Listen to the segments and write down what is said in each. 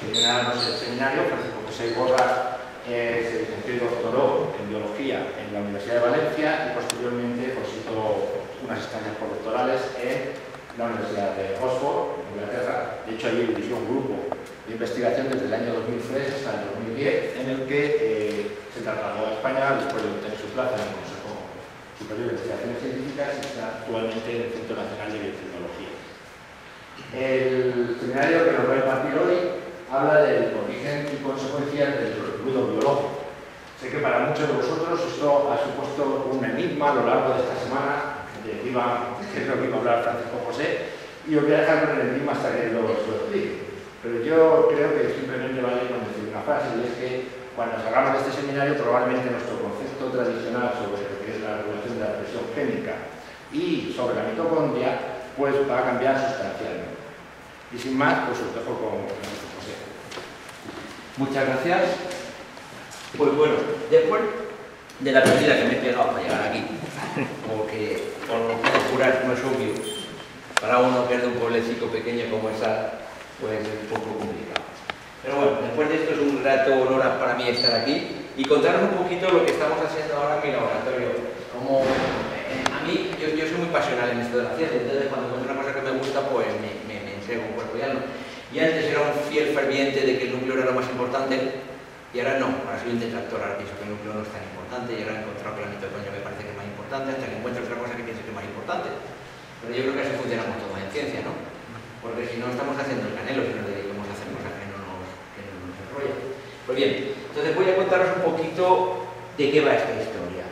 vienen a darnos el seminario, Francisco José Iborra se licenció y doctoró en biología en la Universidad de Valencia y posteriormente pues, hizo unas estancias postdoctorales en la Universidad de Oxford, en Inglaterra. De hecho, allí dirigió un grupo de investigación desde el año 2003 hasta el 2010, en el que se trasladó a España después de obtener su plaza en el Consejo Superior de Investigaciones Científicas y está actualmente en el Centro Nacional de Biotecnología. El seminario que nos va a impartir hoy habla del origen y consecuencias del ruido biológico. Sé que para muchos de vosotros esto ha supuesto un enigma a lo largo de esta semana, de que es lo que iba a hablar Francisco José, y os voy a dejar con el enigma hasta que lo explique. Pero yo creo que simplemente vale con decir una frase, y es que cuando salgamos de este seminario probablemente nuestro concepto tradicional sobre lo que es la regulación de la presión química y sobre la mitocondria pues va a cambiar sustancialmente. Y sin más, pues os dejo con Francisco José. Muchas gracias. Pues bueno, después de la partida que me he pegado para llegar aquí, porque os lo puedo jurar, no es obvio, para uno que es de un pueblecito pequeño como esa, pues es un poco complicado. Pero bueno, después de esto es un grato honor para mí estar aquí y contaros un poquito lo que estamos haciendo ahora en mi laboratorio. Como a mí, yo soy muy pasional en esto de la ciencia, entonces cuando encuentro una cosa que me gusta, pues me entrego un cuerpo y alma. Y antes era un fiel ferviente de que el núcleo era lo más importante, y ahora no, ahora soy un detractor, ahora pienso que el núcleo no es tan importante, y ahora he encontrado que la mitocondria me parece que es más importante, hasta que encuentro otra cosa que pienso que es más importante. Pero yo creo que así funcionamos todos en ciencia, ¿no? Porque si no estamos haciendo el canelo, si nos dedicamos a hacer cosas que no nos enrollan. Pues bien, entonces voy a contaros un poquito de qué va esta historia.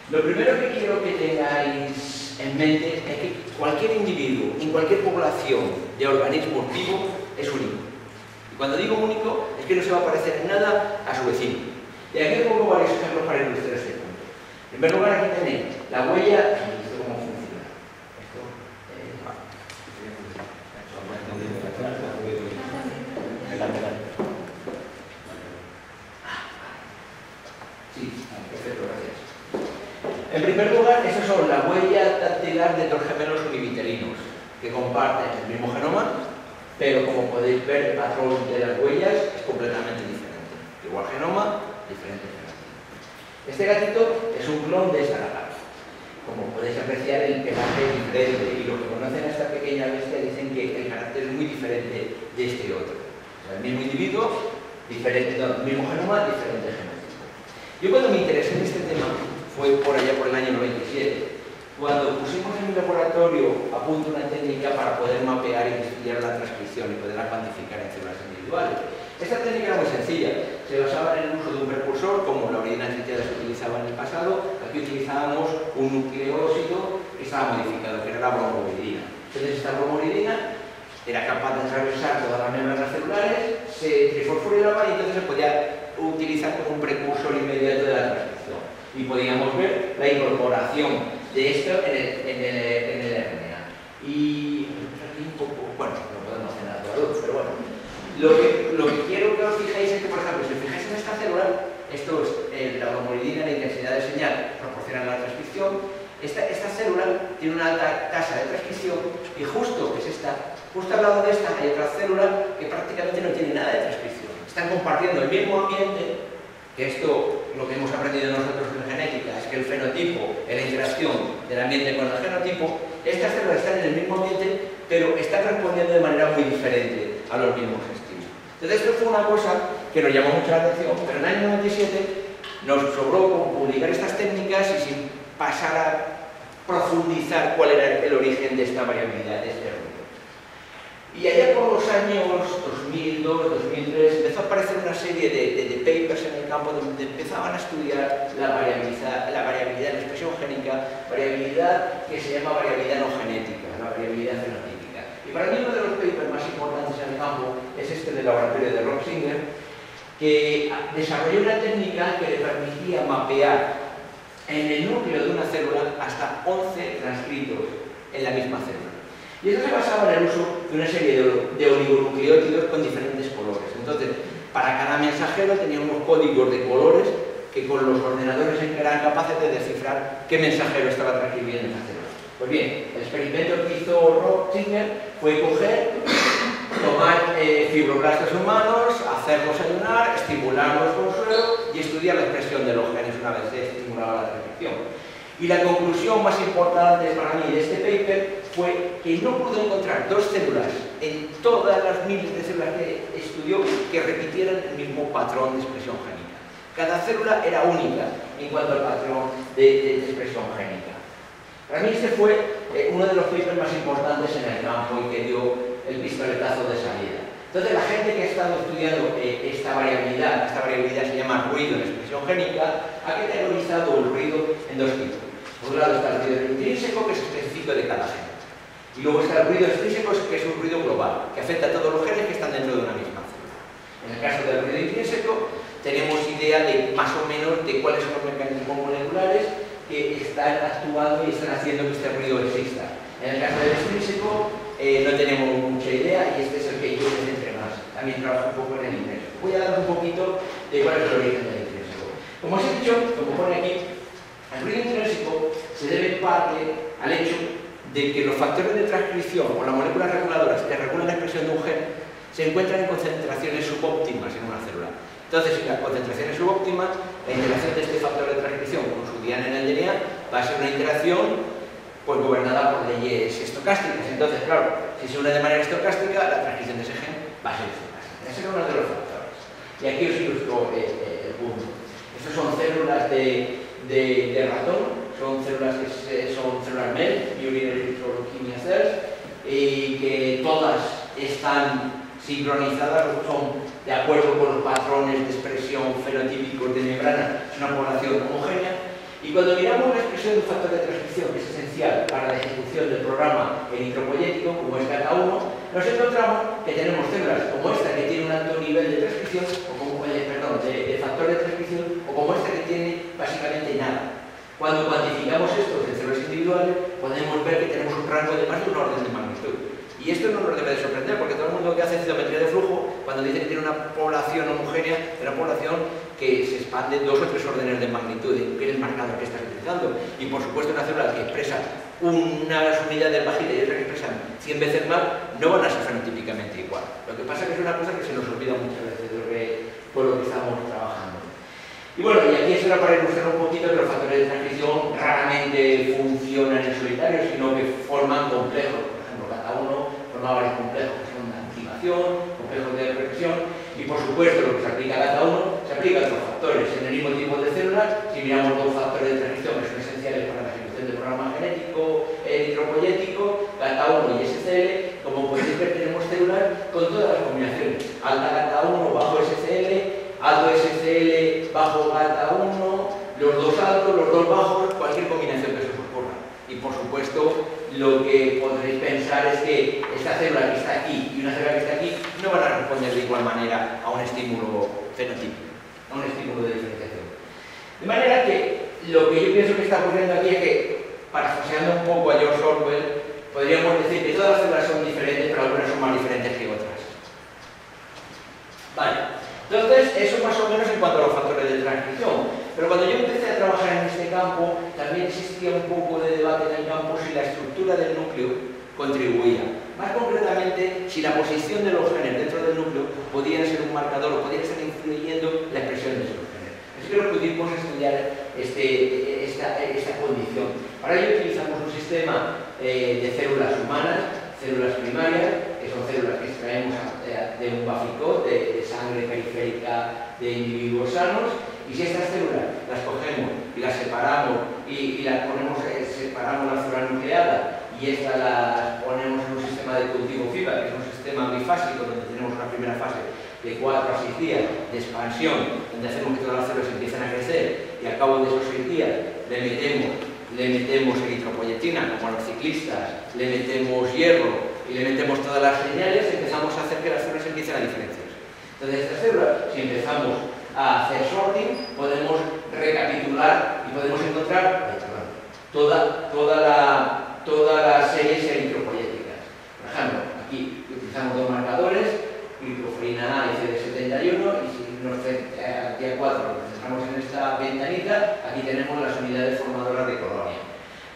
Lo primero que quiero que tengáis en mente es que cualquier individuo, en cualquier población de organismos vivos, es único. Y cuando digo único, es que no se va a parecer en nada a su vecino. Y aquí os pongo varios ejemplos para ilustrar este punto. En primer lugar, aquí tenéis la huella. ¿Cómo funciona? Esto sí, perfecto, gracias. En primer lugar, estas son las huellas dactilar de dos gemelos univitelinos que comparten el mismo genoma, pero como podéis ver, el patrón de las huellas es completamente diferente. Igual genoma, diferente fenotipo. Este gatito es un clon de esta lagarta. Como podéis apreciar, el pelaje es diferente, y los que conocen a esta pequeña bestia dicen que el carácter es muy diferente de este otro. O sea, el mismo individuo, diferente, no, el mismo genoma, diferente genotipo. Yo cuando me interesé en este tema fue por allá por el año 97, cuando pusimos en mi laboratorio a punto una técnica para poder mapear y estudiar la transcripción y poderla cuantificar en células individuales. Esta técnica era muy sencilla, se basaba en el uso de un precursor, como la uridina tritiada se utilizaba en el pasado. Aquí utilizábamos un nucleósido que estaba modificado, que era la bromoviridina. Entonces esta bromoviridina era capaz de atravesar todas las membranas celulares, se trifosforilaba y entonces se podía utilizar como un precursor inmediato de la transcripción. Y podíamos ver la incorporación de esto en el RNA. Y aquí un poco, bueno, no podemos hacer nada toda luz, pero bueno. Lo que quiero que os fijéis es que, por ejemplo, si os fijáis en esta célula, esto es la bromoviridina, la intensidad de señal proporciona la transcripción. Esta célula tiene una alta tasa de transcripción y justo al lado de esta hay otra célula que prácticamente no tiene nada de transcripción. Están compartiendo el mismo ambiente, que esto, lo que hemos aprendido nosotros en genética, es que el fenotipo es la interacción del ambiente con el genotipo. Estas células están en el mismo ambiente, pero están respondiendo de manera muy diferente a los mismos estímulos. Entonces esto fue una cosa que nos llamó mucho la atención, pero en el año 97 nos sobró publicar estas técnicas y sin pasar a profundizar cuál era el origen de esta variabilidad, de este ruido. Y allá por los años 2002, 2003, empezó a aparecer una serie de papers en el campo donde empezaban a estudiar la variabilidad, la expresión génica, variabilidad que se llama variabilidad no genética, la variabilidad fenotípica. Y para mí uno de los papers más importantes en el campo es este del laboratorio de Rob Singer, que desarrolló una técnica que le permitía mapear en el núcleo de una célula hasta 11 transcritos en la misma célula. Y esto se basaba en el uso de una serie de oligonucleótidos con diferentes colores. Entonces, para cada mensajero tenía unos códigos de colores que con los ordenadores eran capaces de descifrar qué mensajero estaba transcribiendo en la célula. Pues bien, el experimento que hizo Rob Singer fue coger tomar fibroblastos humanos, hacerlos ayunar, estimularlos con suero y estudiar la expresión de los genes una vez se estimulaba la transcripción. Y la conclusión más importante para mí de este paper fue que no pudo encontrar dos células en todas las miles de células que estudió que repitieran el mismo patrón de expresión génica. Cada célula era única en cuanto al patrón de expresión génica. Para mí este fue uno de los papers más importantes en el campo y que dio el pistoletazo de salida. Entonces la gente que ha estado estudiando esta variabilidad se llama ruido en expresión génica, ha categorizado el ruido en dos tipos. Por un lado está el ruido intrínseco, que es específico de cada gen. Y luego está el ruido extrínseco, que es un ruido global, que afecta a todos los genes que están dentro de una misma célula. En el caso del ruido intrínseco, tenemos idea de más o menos de cuáles son los mecanismos moleculares que están actuando y están haciendo que este ruido exista. En el caso del extrínseco no tenemos mucha idea y este es el que yo me centré más. También trabajo un poco en el intrínseco. Voy a dar un poquito de cuál es el origen del intrínseco. Como os he dicho, como pone aquí, el ruido intrínseco se debe en parte al hecho de que los factores de transcripción o las moléculas reguladoras que regulan la expresión de un gen se encuentran en concentraciones subóptimas en una célula. Entonces, si la concentración es subóptima, la interacción de este factor de transcripción con su diana en el DNA va a ser una interacción pues, gobernada por leyes estocásticas. Entonces, claro, si se une de manera estocástica, la transcripción de ese gen va a ser estocástica. Ese es uno de los factores. Y aquí os ilustro el punto. Estas son células de ratón, son células que son células MEL, Urinary Leukemia Cells, y que todas están sincronizadas, son de acuerdo con los patrones de expresión fenotípicos de membrana, es una población homogénea. Y cuando miramos la expresión de un factor de transcripción que es esencial para la ejecución del programa eritropoyético, como es GATA1, nos encontramos que tenemos células como esta que tiene un alto nivel de transcripción, o como, de factor de transcripción, o como esta que tiene básicamente nada. Cuando cuantificamos esto en células individuales, podemos ver que tenemos un rango de más de un orden de magnitud. Y esto no nos debe de sorprender, porque todo el mundo que hace citometría de flujo, cuando dice que tiene una población homogénea, es una población que se expande 2 o 3 órdenes de magnitud en el marcador que está utilizando. Y por supuesto una célula que expresa unas unidades bajitas y otra que expresan 100 veces más, no van a ser fenotípicamente igual. Lo que pasa es que es una cosa que se nos olvida muchas veces por lo que estamos trabajando. Y bueno, y aquí es para ilustrar un poquito que los factores de transcripción raramente funcionan en solitario, sino que forman complejos. Por ejemplo, GATA1 forma varios complejos que son de activación, complejos de represión, y por supuesto lo que se aplica a GATA1 se aplica a otros factores en el mismo tipo de células. Si miramos dos factores de transcripción que son esenciales para la ejecución del programa genético eritropoyético, GATA1 y SCL, como podéis ver tenemos células con todas las combinaciones, alta GATA1 bajo SCL, alto SCL bajo GATA1, los dos altos, los dos bajos, cualquier combinación que se os ocurra. Y por supuesto, lo que podréis pensar es que esta célula que está aquí y una célula que está aquí no van a responder de igual manera a un estímulo fenotípico, a un estímulo de diferenciación. De manera que lo que yo pienso que está ocurriendo aquí es que, parafraseando un poco a George Orwell, podríamos decir que todas las células son diferentes, pero algunas son más diferentes que otras. Vale. Entonces, eso más o menos en cuanto a los factores de transcripción. Pero cuando yo empecé a trabajar en este campo, también existía un poco de debate en el campo si la estructura del núcleo contribuía. Más concretamente, si la posición de los genes dentro del núcleo podía ser un marcador o podía estar influyendo la expresión de esos genes. Así que lo pudimos estudiar esta condición. Para ello utilizamos un sistema de células humanas, células primarias, que son células que extraemos de un baficot, de sangre periférica de individuos sanos, y si estas células las cogemos y las separamos y las ponemos, separamos la célula nucleada y estas las ponemos en un sistema de cultivo FIBA, que es un sistema bifásico donde tenemos una primera fase de 4 a 6 días de expansión, donde hacemos que todas las células empiecen a crecer y al cabo de esos 6 días le metemos eritropoyetina, como a los ciclistas, le metemos hierro y le metemos todas las señales, empezamos a hacer que las células empiecen a diferenciarse. Entonces, estas células, si empezamos a hacer sorting, podemos recapitular y podemos encontrar todas las series eritropoyéticas. Por ejemplo, aquí utilizamos dos marcadores, glicoferina A y CD71, y si al día 4 nos centramos en esta ventanita, aquí tenemos las unidades formadoras de colonia.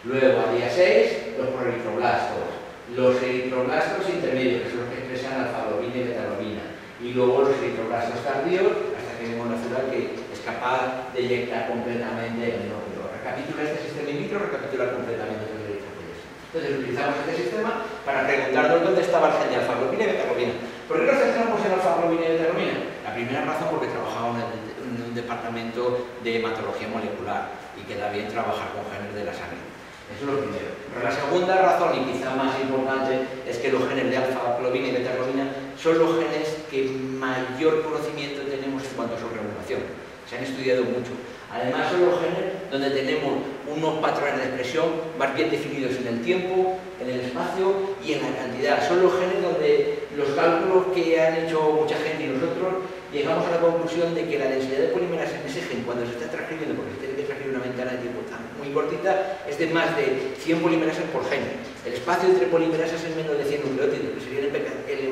Luego, al día 6, los proeritroblastos. los eritroblastos intermedios, que son los que expresan alfa-globina y beta-globina, y luego los eritroblastos tardíos, hasta que vemos una célula que es capaz de eyectar completamente el núcleo. Recapitula este sistema in vitro, recapitula completamente los eritrocitos. Entonces utilizamos este sistema para preguntarnos dónde estaba el gen de alfa-globina y beta-globina. ¿Por qué nos centramos en alfa-globina y beta-globina? La primera razón porque trabajaba en un departamento de hematología molecular y queda bien trabajar con genes de la sangre. Eso es lo primero. Pero la segunda razón, y quizá más importante, es que los genes de alfa-globina y beta-globina son los genes que mayor conocimiento tenemos en cuanto a su regulación. Se han estudiado mucho. Además son los genes donde tenemos unos patrones de expresión más bien definidos en el tiempo, en el espacio y en la cantidad. Son los genes donde los cálculos que han hecho mucha gente y nosotros llegamos a la conclusión de que la densidad de polimerasa en ese gen, cuando se está transcribiendo, porque se tiene que transcribir una ventana de tiempo muy cortita, es de más de 100 polimerasas por gen. El espacio entre polimerasas es menos de 100 nucleótidos, que sería el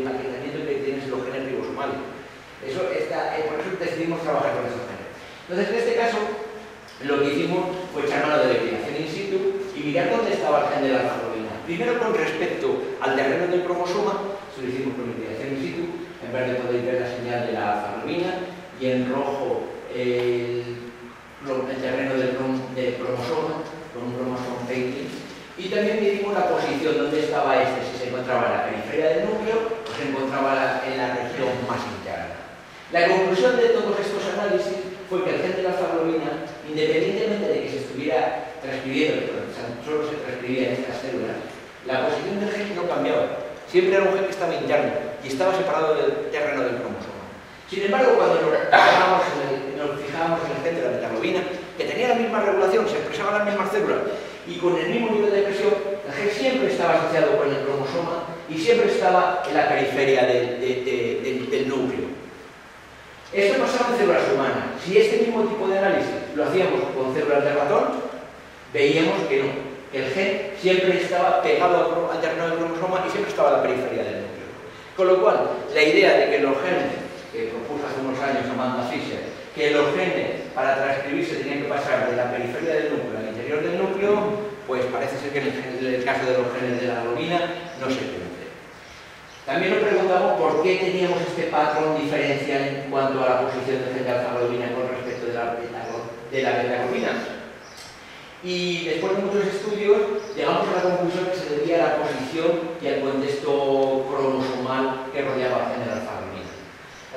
empaquetamiento que tienen los genes ribosomales. Por eso decidimos trabajar con esos genes. Entonces, en este caso, lo que hicimos fue echar mano de la liquidación in situ y mirar dónde estaba el gen de la alfa-globina. Primero, con respecto al terreno del cromosoma, eso lo hicimos con liquidación in situ, en verde podéis ver la señal de la alfa-globina y en rojo el terreno del cromosoma, con un cromosoma painting. Y también medimos la posición, dónde estaba si se encontraba en la periferia del núcleo o se encontraba en la región más interna. La conclusión de todos estos análisis fue que el gen de la alfa-globina, independientemente de que se estuviera transcribiendo, pero solo se transcribía en estas células, la posición del gen no cambiaba. Siempre era un gen que estaba interno y estaba separado del terreno del cromosoma. Sin embargo, cuando nos fijábamos en el gen de la beta-globina, que tenía la misma regulación, se expresaban las mismas células y con el mismo nivel de expresión, el gen siempre estaba asociado con el cromosoma y siempre estaba en la periferia del núcleo. Esto pasaba en células humanas. Si este mismo tipo de análisis lo hacíamos con células de ratón, veíamos que no. El gen siempre estaba pegado al terreno del cromosoma y siempre estaba en la periferia del núcleo. Con lo cual, la idea de que los genes, que propuso hace unos años Amanda Fisher, que los genes para transcribirse tenían que pasar de la periferia del núcleo al interior del núcleo, pues parece ser que en el caso de los genes de la globina no se cumple. También nos preguntamos por qué teníamos este patrón diferencial en cuanto a la posición del gen de alfa-globina con respecto de la beta-globina. Y después de muchos estudios llegamos a la conclusión que se debía a la posición y al contexto cromosomal que rodeaba al gen de la alfa-globina.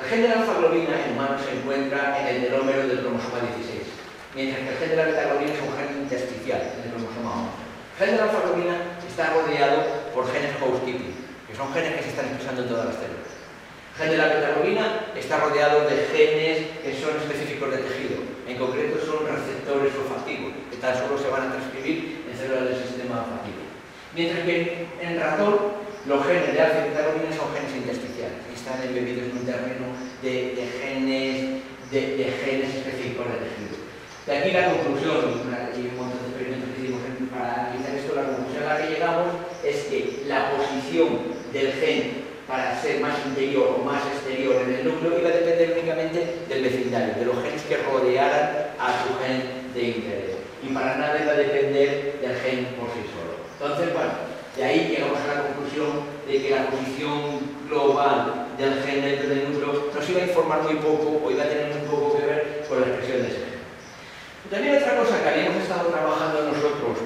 El gen de la alfa-globina en humanos se encuentra en el telómero del cromosoma 16, mientras que el gen de la beta-globina es un gen intersticial en el cromosoma 11. El gen de la alfa-globina está rodeado por genes housekeeping, que son genes que se están expresando en todas las células. El gen de la beta-globina está rodeado de genes que son específicos de tejido, en concreto son receptores olfativos, que tan solo se van a transcribir en células del sistema olfativo. Mientras que en ratón, los genes de alfa y beta-globina son genes intersticiales, que están embebidos en un terreno de genes específicos de tejido. De aquí la conclusión, y un montón de experimentos que hicimos para analizar esto, la conclusión a la que llegamos es que la posición del gen para ser más interior o más exterior en el núcleo iba a depender únicamente del vecindario, de los genes que rodearan a su gen de interés. Y para nada iba a depender del gen por sí solo. Entonces, bueno, de ahí llegamos a la conclusión de que la posición global del gen dentro del núcleo nos iba a informar muy poco o iba a tener muy poco que ver con la expresión de ese gen. También otra cosa que habíamos estado trabajando nosotros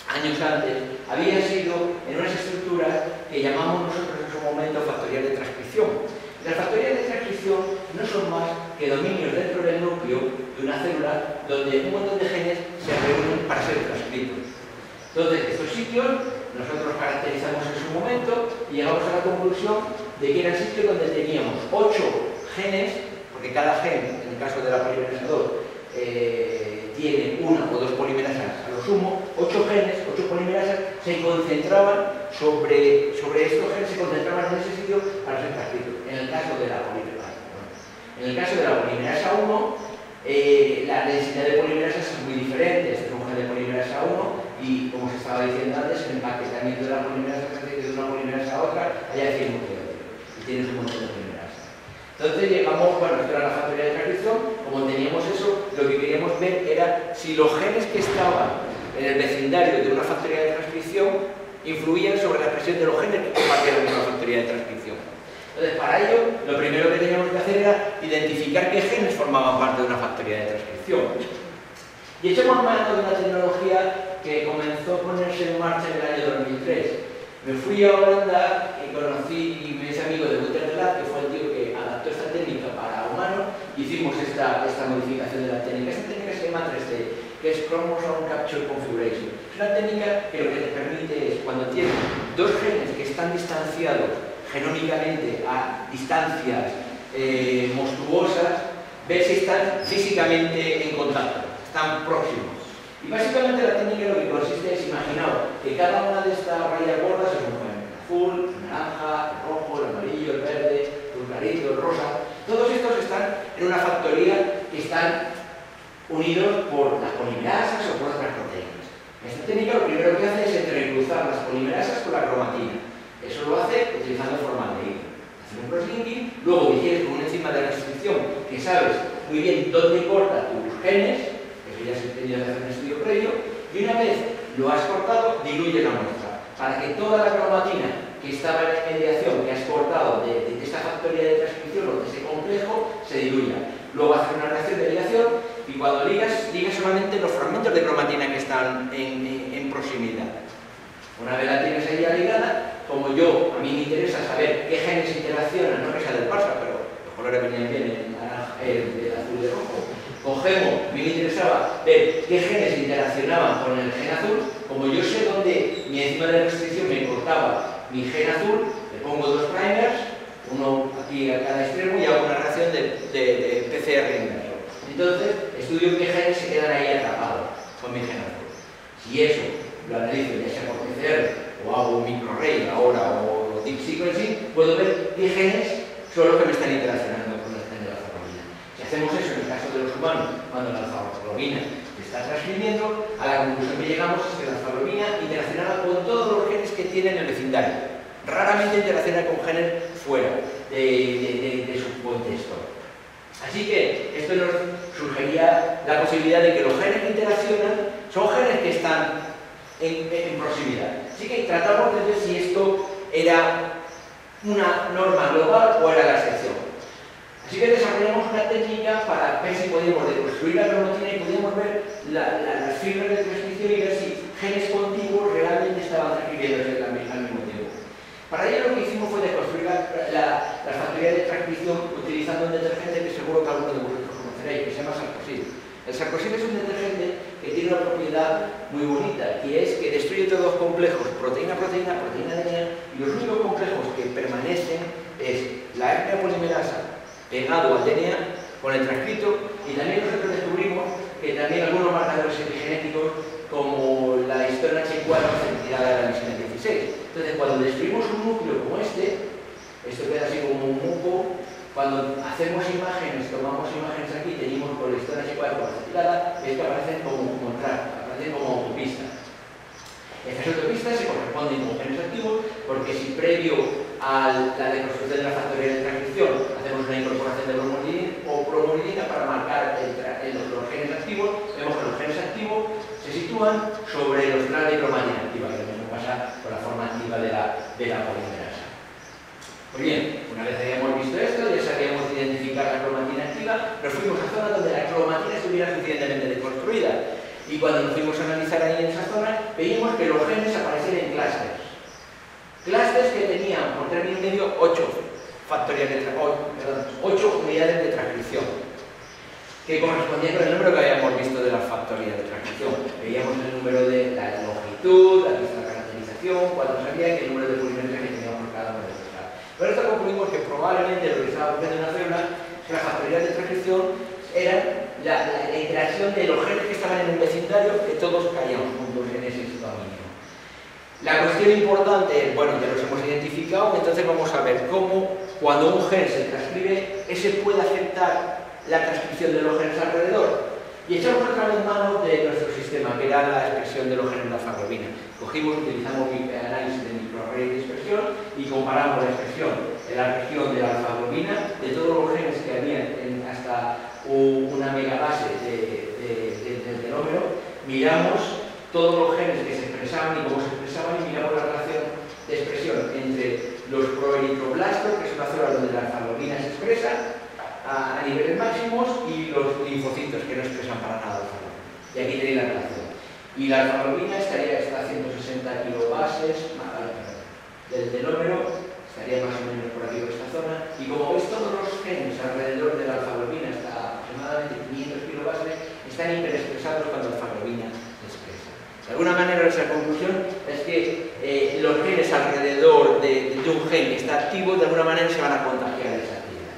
años antes había sido en unas estructuras que llamamos nosotros en su momento factorial de transcripción. Las factoriales de transcripción no son más que dominios dentro del núcleo de una célula donde un montón de genes se reúnen para ser transcritos. Entonces, estos sitios nosotros caracterizamos en su momento y llegamos a la conclusión de que eran sitios donde teníamos 8 genes, porque cada gen, en el caso de la polimerasa 2, tiene una o dos polimerasas a lo sumo, 8 genes, 8 polimerasas se concentraban sobre estos genes, se concentraban en ese sitio para ser transcritos. En el caso de la polimerasa 1, la densidad de polimerasas es muy diferente. Este es un gen de polimerasa 1 y, como se estaba diciendo antes, el empaquetamiento de la polimerasa de una polimerasa a otra allá 100 nucleótidos y tienes un montón de polimerasas. Entonces llegamos, bueno, esto era la factorial de transcripción. Como teníamos eso, lo que queríamos ver era si los genes que estaban en el vecindario de una factorial de transcripción influían sobre la expresión de los genes que compartían la misma factoría de transcripción. Entonces, para ello, lo primero que teníamos que hacer era identificar qué genes formaban parte de una factoría de transcripción. Y echamos mano de una tecnología que comenzó a ponerse en marcha en el año 2003. Me fui a Holanda y conocí y me hice amigo de Wouter de Laat, que fue el tío que adaptó esta técnica para humanos. Hicimos esta modificación de la técnica. Esta técnica se llama 3D, que es Chromosome Capture Configuration. Es una técnica que lo que te permite es, cuando tienes dos genes que están distanciados genómicamente a distancias monstruosas, ver si están físicamente en contacto, están próximos. Y básicamente la técnica lo que consiste es, imaginaos que cada una de estas rayas gordas es un gen: el azul, el naranja, el rojo, el amarillo, el verde, el clarito, el rosa. Todos estos están en una factoría que están unidos por las polimerasas o por otras proteínas. Esta técnica lo primero que hace es entrecruzar las polimerasas con la cromatina. Eso lo hace utilizando formaldehído. Hace un crosslinking, luego digieres con una enzima de restricción que sabes muy bien dónde corta tus genes. Ya se tenía que hacer un estudio previo, y una vez lo has cortado, diluye la muestra, para que toda la cromatina que estaba en la mediación, que has cortado de esta factoría de transcripción o de ese complejo, se diluya. Luego haces una reacción de ligación, y cuando ligas solamente los fragmentos de cromatina que están en proximidad. Una vez la tienes ahí ya ligada, como a mí me interesa saber qué genes interaccionan, no que sea del Barça, pero los colores venían bien, el azul y el rojo. Cogemos, me interesaba ver qué genes interaccionaban con el gen azul. Como yo sé dónde mi enzima de restricción me cortaba mi gen azul, le pongo dos primers, uno aquí a cada extremo, y hago una reacción de PCR inverso. Entonces, estudio qué genes se quedan ahí atrapados con mi gen azul. Si eso lo analizo ya sea por PCR o hago un microarray ahora o deep sequencing, puedo ver qué genes son los que me están interaccionando con el gen de la alfa-globina. Si hacemos eso en el caso de los humanos, cuando la alfa-globina se está transcribiendo, a la conclusión que llegamos es que la alfa-globina interaccionaba con todos los genes que tienen el vecindario. Raramente interacciona con genes fuera de su contexto. Así que esto nos sugería la posibilidad de que los genes que interaccionan son genes que están en proximidad. Así que tratamos de ver si esto era una norma global o era la excepción. Así que desarrollamos una técnica para ver si podíamos deconstruir la cromatina y podíamos ver las fibras de transcripción y ver si genes contiguos realmente estaban transcribiéndose al mismo tiempo. Para ello lo que hicimos fue deconstruir la factoría de transcripción utilizando un detergente que seguro que alguno de vosotros conoceréis, que se llama Sarkosil. El Sarkosil es un detergente que tiene una propiedad muy bonita, y es que destruye todos los complejos, proteína-proteína, proteína-DNA, y los únicos complejos que permanecen es la RNA polimerasa pegado al DNA con el transcrito, y también nosotros descubrimos que también algunos marcadores epigenéticos como la histona H4 retirada de la misina 16. Entonces, cuando destruimos un núcleo como esto queda así como un muco. Cuando hacemos imágenes, tomamos imágenes aquí, tenemos por la histona H4 retirada, es que aparecen como track, aparecen como autopistas. Estas autopistas se corresponden con genes activos, porque si previo a la deconstrucción de la factoría de transcripción hacemos una incorporación de bromolidina o bromoridina para marcar los genes activos, vemos que los genes activos se sitúan sobre los tracks de cromatina activa, que lo mismo pasa con la forma activa de la polimerasa. Pues bien, una vez habíamos visto esto, ya sabíamos identificar la cromatina activa, nos fuimos a zonas donde la cromatina estuviera suficientemente deconstruida. Y cuando nos fuimos a analizar ahí en esa zona, veíamos que los genes aparecían en clústeres. Clústeres que tenían, por término medio, 8 unidades de transcripción, que correspondían con el número que habíamos visto de las factorías de transcripción. Veíamos el número de la longitud, la caracterización, cuando sabía que el número de polimerasas que teníamos por cada uno de estos. Por esto concluimos que probablemente lo que estaba ocurriendo en la célula es que las factorías de transcripción eran la interacción de los genes que estaban en un vecindario, que todos caíamos juntos en ese dominio. La cuestión importante es, bueno, ya los hemos identificado, entonces vamos a ver cómo, cuando un gen se transcribe, ese puede afectar la transcripción de los genes alrededor. Y echamos otra vez mano de nuestro sistema, que era la expresión de los genes de alfa-globina. Utilizamos análisis de microarray de expresión y comparamos la expresión en la región de la alfa-globina de todos los genes que había hasta una megabase del telómero. Miramos todos los genes que se expresaban y cómo se expresaban, y miramos la relación expresa a niveles máximos, y los linfocitos, que no expresan para nada alfa globina. Y aquí tenéis la relación. Y la alfa globina está a 160 kilobases, del telómero estaría más o menos por aquí, por esta zona, y como veis, todos los genes alrededor de la alfa globina, hasta aproximadamente 500 kilobases, están hiperexpresados cuando la alfa globina se expresa. De alguna manera, nuestra conclusión es que los genes alrededor de un gen que está activo, de alguna manera se van a contagiar de esa actividad.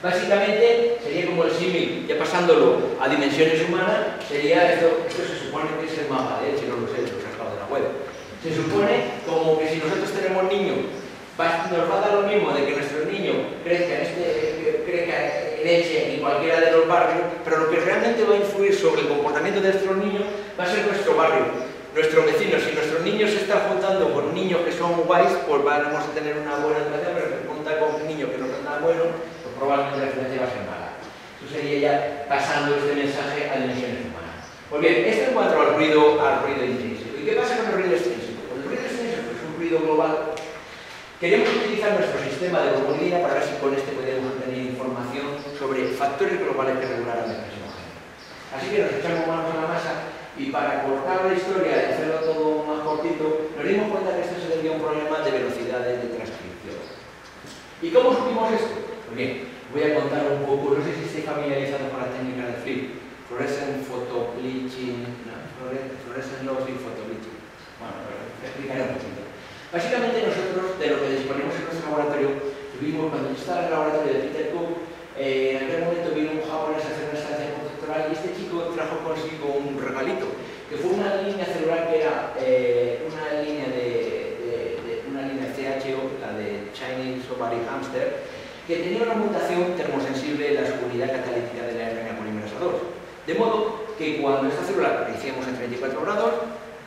Básicamente, sería como el símil, ya pasándolo a dimensiones humanas, sería esto se supone que es el mapa, si no lo sé, lo he sacado de la web. Se supone como que si nosotros tenemos niños, nos va a dar lo mismo de que nuestro niño crezca en Elche, en cualquiera de los barrios, pero lo que realmente va a influir sobre el comportamiento de nuestros niños va a ser nuestro barrio, nuestros vecinos. Si nuestros niños se están juntando con niños que son guays, pues vamos a tener una buena educación, pero si se juntan con niños que no son nada buenos, pues probablemente la influencia va a ser mala. Eso sería ya pasando este mensaje a dimensiones humanas. Pues bien, esto en cuanto al ruido intrínseco. ¿Y qué pasa con el ruido extrínseco? Pues el ruido extrínseco es un ruido global. Queremos utilizar nuestro sistema de homologación para ver si con este podemos obtener información sobre factores globales que regularán el mecanismo génico. Así que nos echamos manos a la masa, y para cortar la historia y hacerlo todo más cortito, nos dimos cuenta que esto sería un problema de velocidades de transcripción. ¿Y cómo supimos esto? Pues bien, voy a contar un poco, no sé si estáis familiarizados con la técnica de FLIP, Fluorescent Photobleaching, Fluorescent Lossy Photobleaching. Bueno, explicaré un poquito. Básicamente nosotros, de lo que disponemos en nuestro laboratorio, tuvimos, cuando yo estaba en el laboratorio de Peter Cook, en aquel momento vino un japonés a hacer una estancia postdoctoral, y este chico trajo consigo un regalito, que fue una línea celular que era una línea CHO, la de Chinese Ovary Hamster, que tenía una mutación termosensible en la seguridad catalítica de la RNA polimerasa 2. De modo que cuando esta célula la hicimos en 34 grados,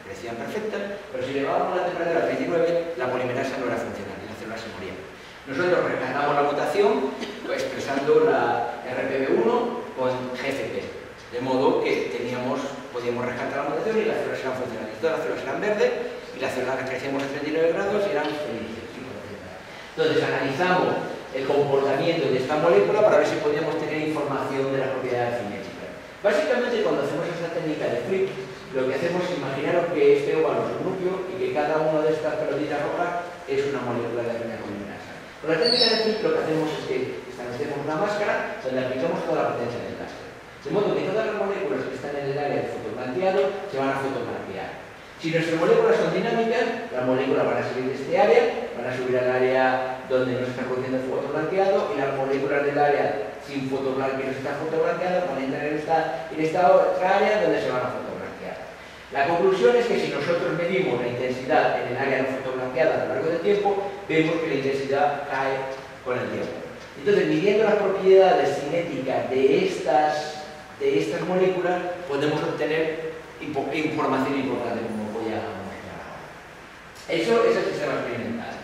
crecían perfectas, pero si elevábamos la temperatura a 39, la polimerasa no era funcional y la célula se moría. Nosotros rescatamos la mutación expresando la RPB1 con GFP, de modo que podíamos rescatar la mutación y las células eran funcionales. Todas las células eran verdes y las células que crecíamos a 39 grados eran felices. Entonces analizamos el comportamiento de esta molécula para ver si podíamos tener información de las propiedades cinéticas. Básicamente, cuando hacemos esta técnica de FLIP, lo que hacemos es imaginaros que este óvalo es un núcleo y que cada una de estas pelotitas rojas es una molécula de RNA polimerasa. Con la técnica de FLIP lo que hacemos es que establecemos una máscara donde aplicamos toda la potencia del láser. De modo que todas las moléculas que están en el área de fotoblanqueado se van a fotoblanquear. Si nuestras moléculas son dinámicas, las moléculas van a salir de este área, van a subir al área donde no se está produciendo el fotoblanqueado, y las moléculas del área sin fotoblanqueado, que no está fotoblanqueado, van a entrar en esta otra área donde se van a fotoblanquear. La conclusión es que si nosotros medimos la intensidad en el área no fotoblanqueada a lo largo del tiempo, vemos que la intensidad cae con el tiempo. Entonces, midiendo las propiedades cinéticas de estas moléculas, podemos obtener información importante, como voy a mostrar ahora. Eso es el sistema experimental.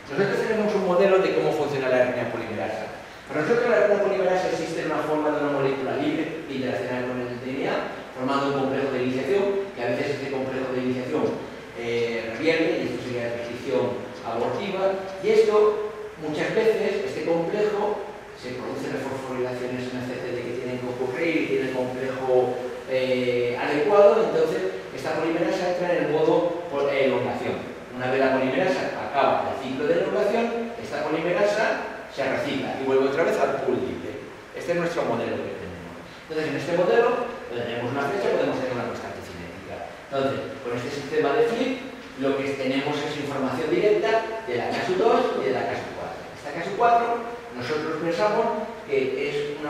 Nosotros tenemos un modelo de cómo funciona la RNA polimerasa. Para nosotros la RNA polimerasa existe en una forma de una molécula libre, interaccional con el DNA, formando un complejo de iniciación, que a veces este complejo de iniciación revierte, y esto sería restricción abortiva, y esto, muchas veces, este complejo, se producen las fosforilaciones en el CCD que tienen que ocurrir y tiene el complejo adecuado, entonces esta polimerasa entra en el modo elongación. Una vez la polimerasa acaba el ciclo de elongación, esta polimerasa se recicla y vuelve otra vez al pool libre. Este es nuestro modelo que tenemos. Entonces, en este modelo, donde tenemos una flecha, podemos tener una constante cinética. Entonces, con este sistema de FLIP, lo que tenemos es información directa de la CASU2 y de la CASU4. Esta CASU4, nosotros pensamos que es un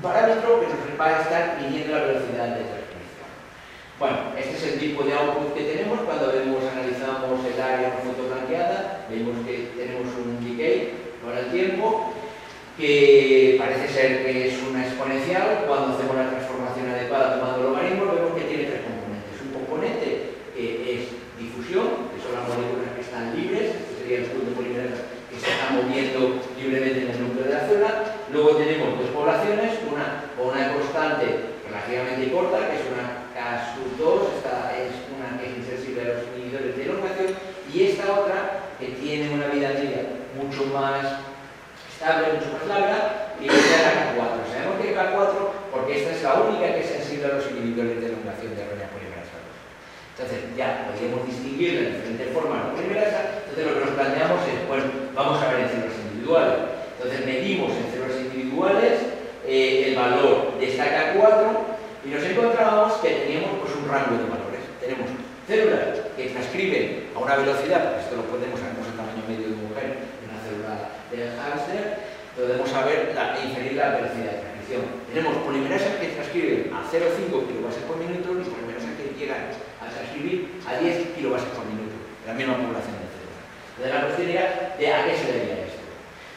parámetro que nos va a estar midiendo la velocidad de transcripción. Bueno, este es el tipo de output que tenemos cuando analizamos el área no fotoblanqueada. Vemos que tenemos un decay con el tiempo, que parece ser que es una exponencial. Cuando hacemos la transformación adecuada tomando logaritmos, vemos que tiene tres componentes. Un componente que es difusión, que son las moléculas que están libres, este sería el pool de polimerasa que se está moviendo libremente en el núcleo de la célula. Luego tenemos dos poblaciones, una con una constante relativamente corta, que es una CASU2, esta es una que es insensible a los inhibidores de elongación, y esta otra que tiene una vida media mucho más estable, mucho más larga, y esta es la K4. Sabemos que K4 porque esta es la única que es sensible a los inhibidores de elongación de RNA polimerasa 2. Entonces ya podríamos distinguirla de diferentes formas la polimerasa. Entonces lo que nos planteamos es, bueno, vamos a ver en células individuales. Entonces medimos en células individuales el valor de esta K4 y nos encontrábamos que teníamos pues, un rango de valores. Tenemos células que transcriben a una velocidad, porque esto lo podemos saber el tamaño medio de un gen en una célula de hámster, podemos inferir la velocidad de transcripción. Tenemos polimerasas que transcriben a 0,5 kilobases por minuto y polimerasas que llegan a transcribir a 10 kilobases por minuto, la misma población de células. Entonces la cuestión era de a qué se debía esto.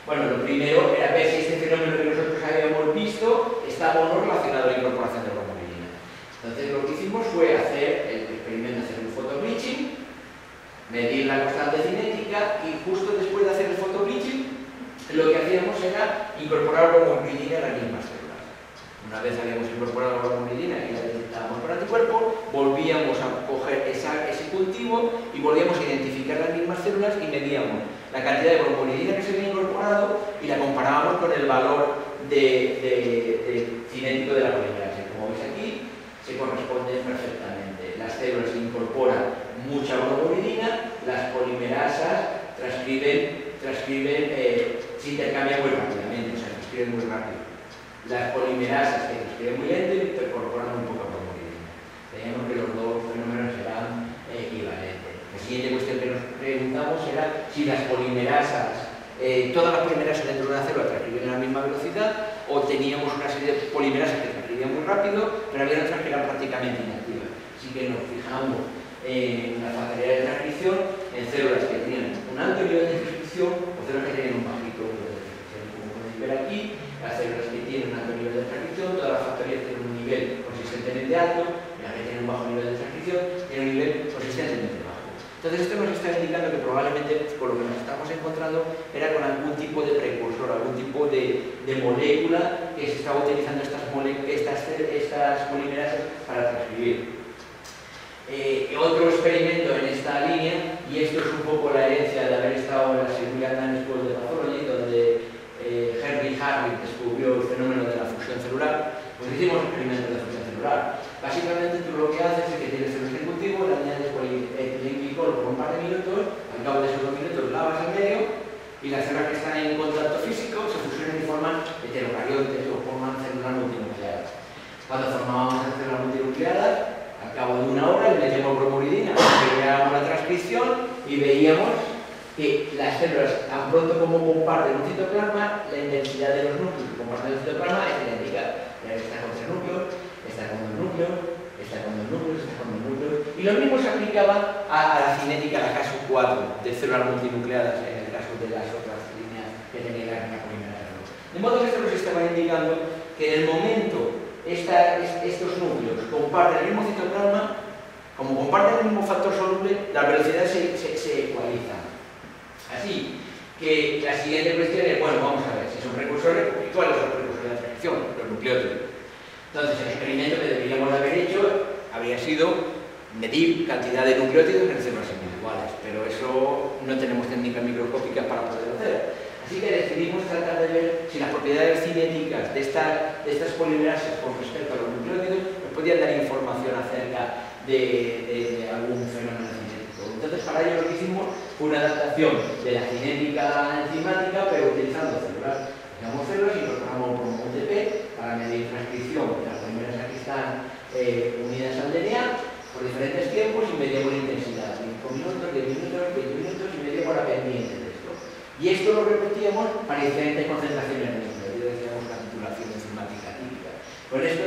Bueno, lo primero era ver si este fenómeno que nosotros habíamos visto estaba o no relacionado a la incorporación de bromolidina. Entonces lo que hicimos fue hacer el experimento, hacer un photobleaching, medir la constante cinética y justo después de hacer el photobleaching lo que hacíamos era incorporar bromolidina a las mismas células. Una vez habíamos incorporado la bromolidina y la detectábamos por anticuerpo, volvíamos a coger ese cultivo y volvíamos a identificar las mismas células y medíamos la cantidad de bromolidina que se había incorporado y la comparábamos con el valor de cinético de la polimerasa. Como veis aquí, se corresponden perfectamente. Las células que incorporan mucha bromolidina, las polimerasas se intercambian muy rápidamente, o sea, transcriben muy rápido. Las polimerasas que transcriben muy lento y incorporan muy poca bromolidina. Teníamos que los dos fenómenos eran equivalentes. La siguiente cuestión que nos preguntamos era si las polimerasas, todas las polimerasas dentro de una célula transcriben a la misma velocidad o teníamos una serie de polimerasas que transcribían muy rápido, pero había otras que eran prácticamente inactivas. Así que nos fijamos en la facilidad de transcripción en células que tenían un alto nivel de transcripción o células que tenían un bajito nivel de transcripción. Como podéis ver aquí, las células que tienen un alto nivel de transcripción, todas las factorías tienen un nivel consistentemente alto, y las que tienen un bajo nivel de transcripción tienen un nivel consistentemente bajo. Entonces esto nos está indicando que probablemente con lo que nos estamos encontrando era con algún tipo de precursor, algún tipo de molécula que se estaba utilizando estas polimerasas para transcribir. Otro experimento en esta línea, y esto es un poco la herencia de haber estado en la European School of Pathology, donde Henry Harvey descubrió el fenómeno de la fusión celular, pues hicimos experimentos de fusión celular. Básicamente tú lo que haces es que tienes células de cultivo, le añades polietilenglicol por un par de minutos, al cabo de esos 2 minutos lavas el medio y las células que están en contacto físico se fusionan y forman heterocariotes o forman células multinucleadas. Cuando formábamos las células multinucleadas, al cabo de 1 hora le metíamos bromolidina, creábamos la transcripción y veíamos que las células, tan pronto como comparten un citoplasma, la intensidad de los núcleos que comparten el citoplasma es idéntica. Está con 3 núcleos, está con 2 núcleos, está con 2 núcleos, está con 2 núcleos. Y lo mismo se aplicaba a la cinética, la caso 4 de células multinucleadas, en el caso de las otras líneas que tenía la polimerasa. De modo que esto nos estaba indicando que en el momento estos núcleos comparten el mismo citoplasma, como comparten el mismo factor soluble, las velocidades se ecualizan. Así que la siguiente cuestión es, bueno, vamos a ver si son precursores, ¿y cuáles son los precursores de la transcripción? Los nucleótidos. Entonces, el experimento que deberíamos haber hecho habría sido medir cantidad de nucleótidos en células individuales, pero eso no tenemos técnicas microscópicas para poder hacer. Así que decidimos tratar de ver si las propiedades cinéticas de estas polimerasas con respecto a los nucleótidos nos podían dar información acerca de algún fenómeno cinético. Entonces, para ello lo que hicimos fue una adaptación de la cinética enzimática, pero utilizando células. Usamos células y incorporamos bromo-UTP para medir transcripción de las polimerasas que están unidas al DNA por diferentes tiempos y medíamos la intensidad. 5 minutos, 10 minutos, 20 minutos y medíamos la pendiente de esto. Y esto lo repetíamos para diferentes concentraciones de núcleos. Decíamos una titulación enzimática típica. Con esto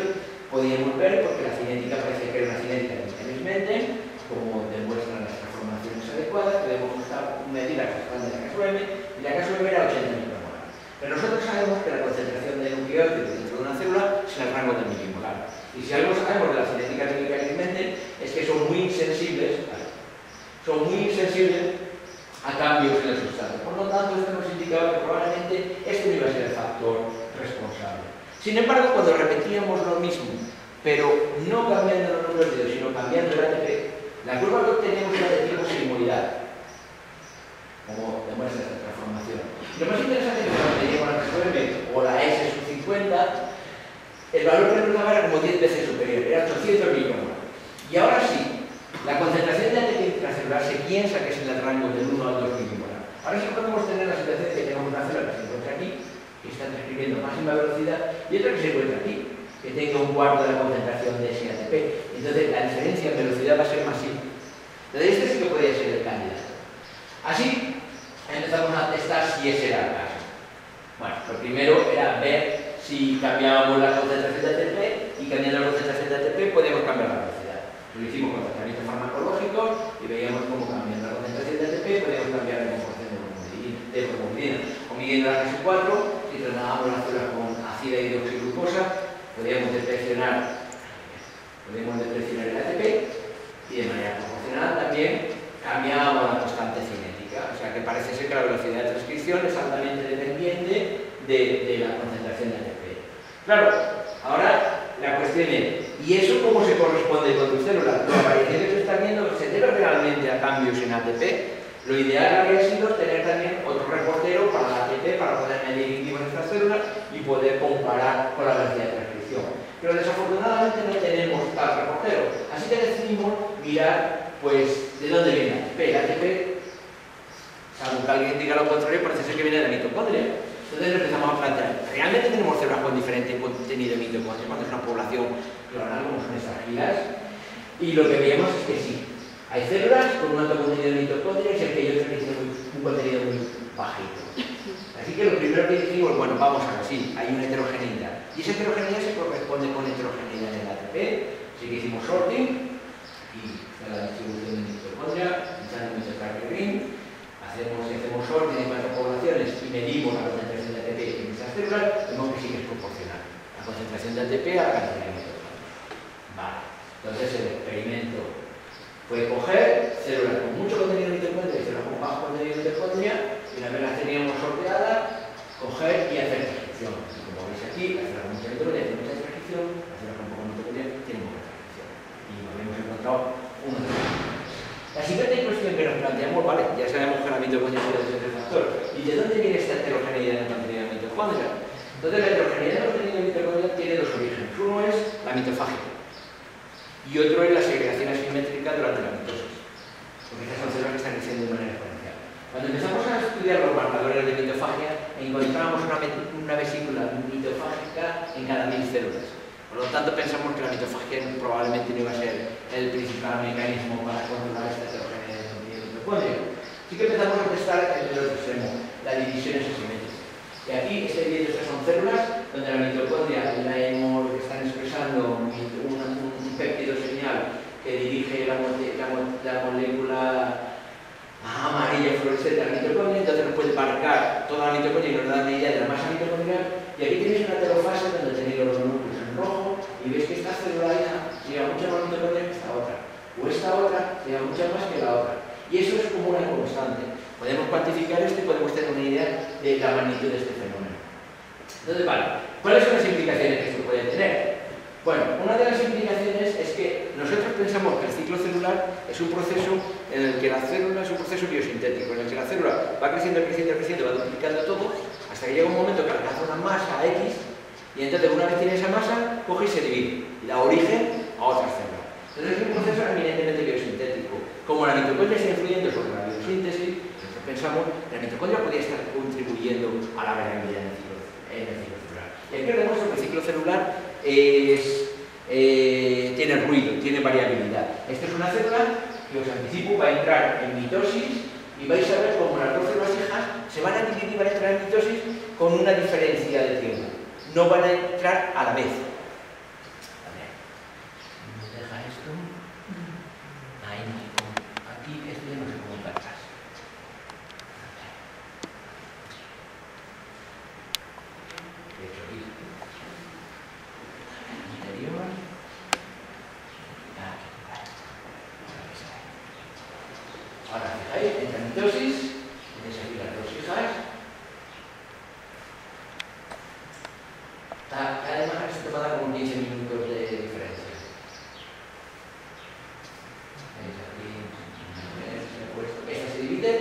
podíamos ver, porque la cinética parece que era una cinética de Michaelis-Menten, como demuestran las transformaciones adecuadas, podemos medir la constante de la caso M, y la caso M era 80 micromolar. Pero nosotros sabemos que la concentración de nucleótidos dentro de una célula es en el rango de milimolar. Y si algo sabemos de la cinética de Michaelis-Menten es que son muy insensibles a cambios en el sustrato. Por lo tanto, esto nos indicaba que probablemente este no iba a ser el factor responsable. Sin embargo, cuando repetíamos lo mismo, pero no cambiando los nucleótidos, sino cambiando el ATP, la curva que obteníamos era de tipo sin inmunidad, como demuestra esta transformación. Lo más interesante es que cuando teníamos la el valor que nos daba era como 10 veces superior, era 800 micromolar. Y ahora sí, la concentración de ATP intracelular se piensa que es en el rango del 1 al 2 milimolar. Ahora sí podemos tener la situación de que tenemos una célula que se encuentra aquí, que está transcribiendo a máxima velocidad, y otra que se encuentra aquí, que tenga un cuarto de la concentración de ese ATP. Entonces la diferencia en velocidad va a ser masiva. Entonces este sí que podría ser el candidato. Así empezamos a testar si ese era el caso. Bueno, lo primero era ver si cambiábamos la concentración de ATP y cambiando la concentración de ATP podíamos cambiar la velocidad. Lo hicimos con tratamientos farmacológicos y veíamos cómo cambiando la concentración de ATP podíamos cambiar la composición de bromoglina. O midiendo la RS4, si tratábamos las células con ácida hidroxiglucosa, podíamos depresionar el ATP y de manera proporcional también cambiábamos la constante cinética. O sea que parece ser que la velocidad de transcripción es altamente dependiente de la concentración de ATP. Claro, ahora la cuestión es, ¿y eso cómo se corresponde con tu célula? La variación que se está viendo se debe realmente a cambios en ATP. Lo ideal habría sido tener también otro reportero para la ATP para poder medir in vivo en esta célula y poder comparar con la velocidad de transcripción. Pero desafortunadamente no tenemos tal reportero. Así que decidimos mirar, pues, de dónde viene el ATP. El ATP, salvo que alguien diga lo contrario, parece ser que viene de la mitocondria. Entonces empezamos a plantear, ¿realmente tenemos células con diferente contenido de mitocondria cuando es una población clonal como son estas giras? Y lo que veíamos es que sí. Hay células con un alto contenido de mitocondria y hay otras que tienen un contenido muy bajito. Así que lo primero que dijimos, bueno, vamos a ver, sí, hay una heterogeneidad. Y esa heterogeneidad se corresponde con heterogeneidad en el ATP. Así que hicimos sorting, aquí está la distribución de mitocondria, echando mitocondria. Hacemos sorting en cuanto a poblaciones y medimos la concentración de ATP en esas células, vemos que sí que es proporcional. La concentración de ATP a la cantidad de mitocondria. Vale, entonces el experimento fue coger células con mucho contenido de mitocondria y células con bajo contenido de mitocondria, y una vez las teníamos sorteadas, coger y hacer transcripción. Y como veis aquí, las células con mucha mitocondria tienen mucha transcripción, las células con poca mitocondria tienen poca transcripción. Y habíamos encontrado uno de ellos. La siguiente cuestión que nos planteamos, vale, ya sabemos que la mitocondria es el factor. ¿Y de dónde viene esta heterogeneidad en el contenido de mitocondria? Entonces, la heterogeneidad en el contenido de mitocondria tiene dos orígenes. Uno es la mitofagia y otro es la segregación asimétrica durante la mitosis. Porque estas son células que están creciendo de manera exponencial. Cuando empezamos a estudiar los marcadores de mitofagia, encontramos una vesícula mitofágica en cada 1000 células. Por lo tanto, pensamos que la mitofagia probablemente no iba a ser el principal mecanismo para controlar esta heterogeneidad de contenido de mitocondria. Así que empezamos a testar el otro extremo, la división asimétrica. Y aquí estáis viendo, estas son células donde la mitocondria que están expresando un péptido señal que dirige la molécula amarilla fluorescente a la mitocondria, entonces nos puede marcar toda la mitocondria y nos da una idea de la masa mitocondrial. Y aquí tenéis una telofase donde tenéis los núcleos en rojo y veis que esta célula hija lleva mucha más mitocondria que esta otra, o esta otra lleva mucha más que la otra. Y eso es como una constante. Podemos cuantificar esto y podemos tener una idea de la magnitud de este fenómeno. Entonces, vale, ¿cuáles son las implicaciones que esto puede tener? Bueno, una de las implicaciones es que nosotros pensamos que el ciclo celular es un proceso en el que la célula es un proceso biosintético, en el que la célula va creciendo, va duplicando todo, hasta que llega un momento que alcanza una masa X, y entonces una vez tiene esa masa, coge y se divide, y da origen a otras células. Entonces es un proceso eminentemente biosintético. Como la mitocondria está influyendo sobre la biosíntesis, nosotros pensamos que la mitocondria podría estar contribuyendo a la variabilidad en el ciclo celular. Y aquí os demuestro que el ciclo celular tiene ruido, tiene variabilidad. Esta es una célula que os anticipo va a entrar en mitosis y vais a ver cómo las dos células hijas se van a dividir y van a entrar en mitosis con una diferencia de tiempo. No van a entrar a la vez. A ver, ¿me deja esto? Ahí no sé cómo. Aquí esto ya no sé cómo va atrás. De hecho, aquí. Interior. Ahora fijáis, entra en mitosis, tenéis aquí las dos hijas. Cada imagen se te va a dar como 15 minutos de diferencia. ¿Veis aquí? Esta se divide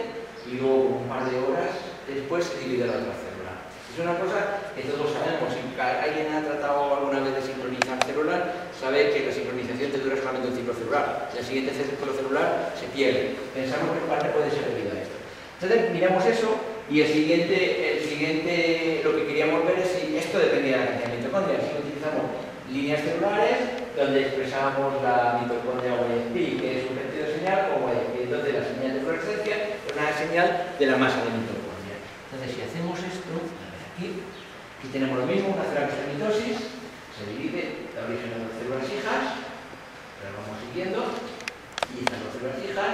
y luego un par de horas después se divide la otra célula. Es una cosa que todos sabemos. Si alguien ha tratado alguna vez de celular sabe que la sincronización te dura solamente un ciclo celular. En el siguiente ciclo celular se pierde. Pensamos que parte puede ser debido a esto. Entonces miramos eso y el siguiente lo que queríamos ver es si esto dependía de la cantidad de mitocondrias. Si utilizamos líneas celulares donde expresamos la mitocondria YFP, que es un sentido de señal, o YFP. Entonces la señal de fluorescencia es una señal de la masa de mitocondria. Entonces si hacemos esto, aquí tenemos lo mismo, una célula que está en mitosis, se divide la origen de las células hijas, pero vamos siguiendo, y estas dos células hijas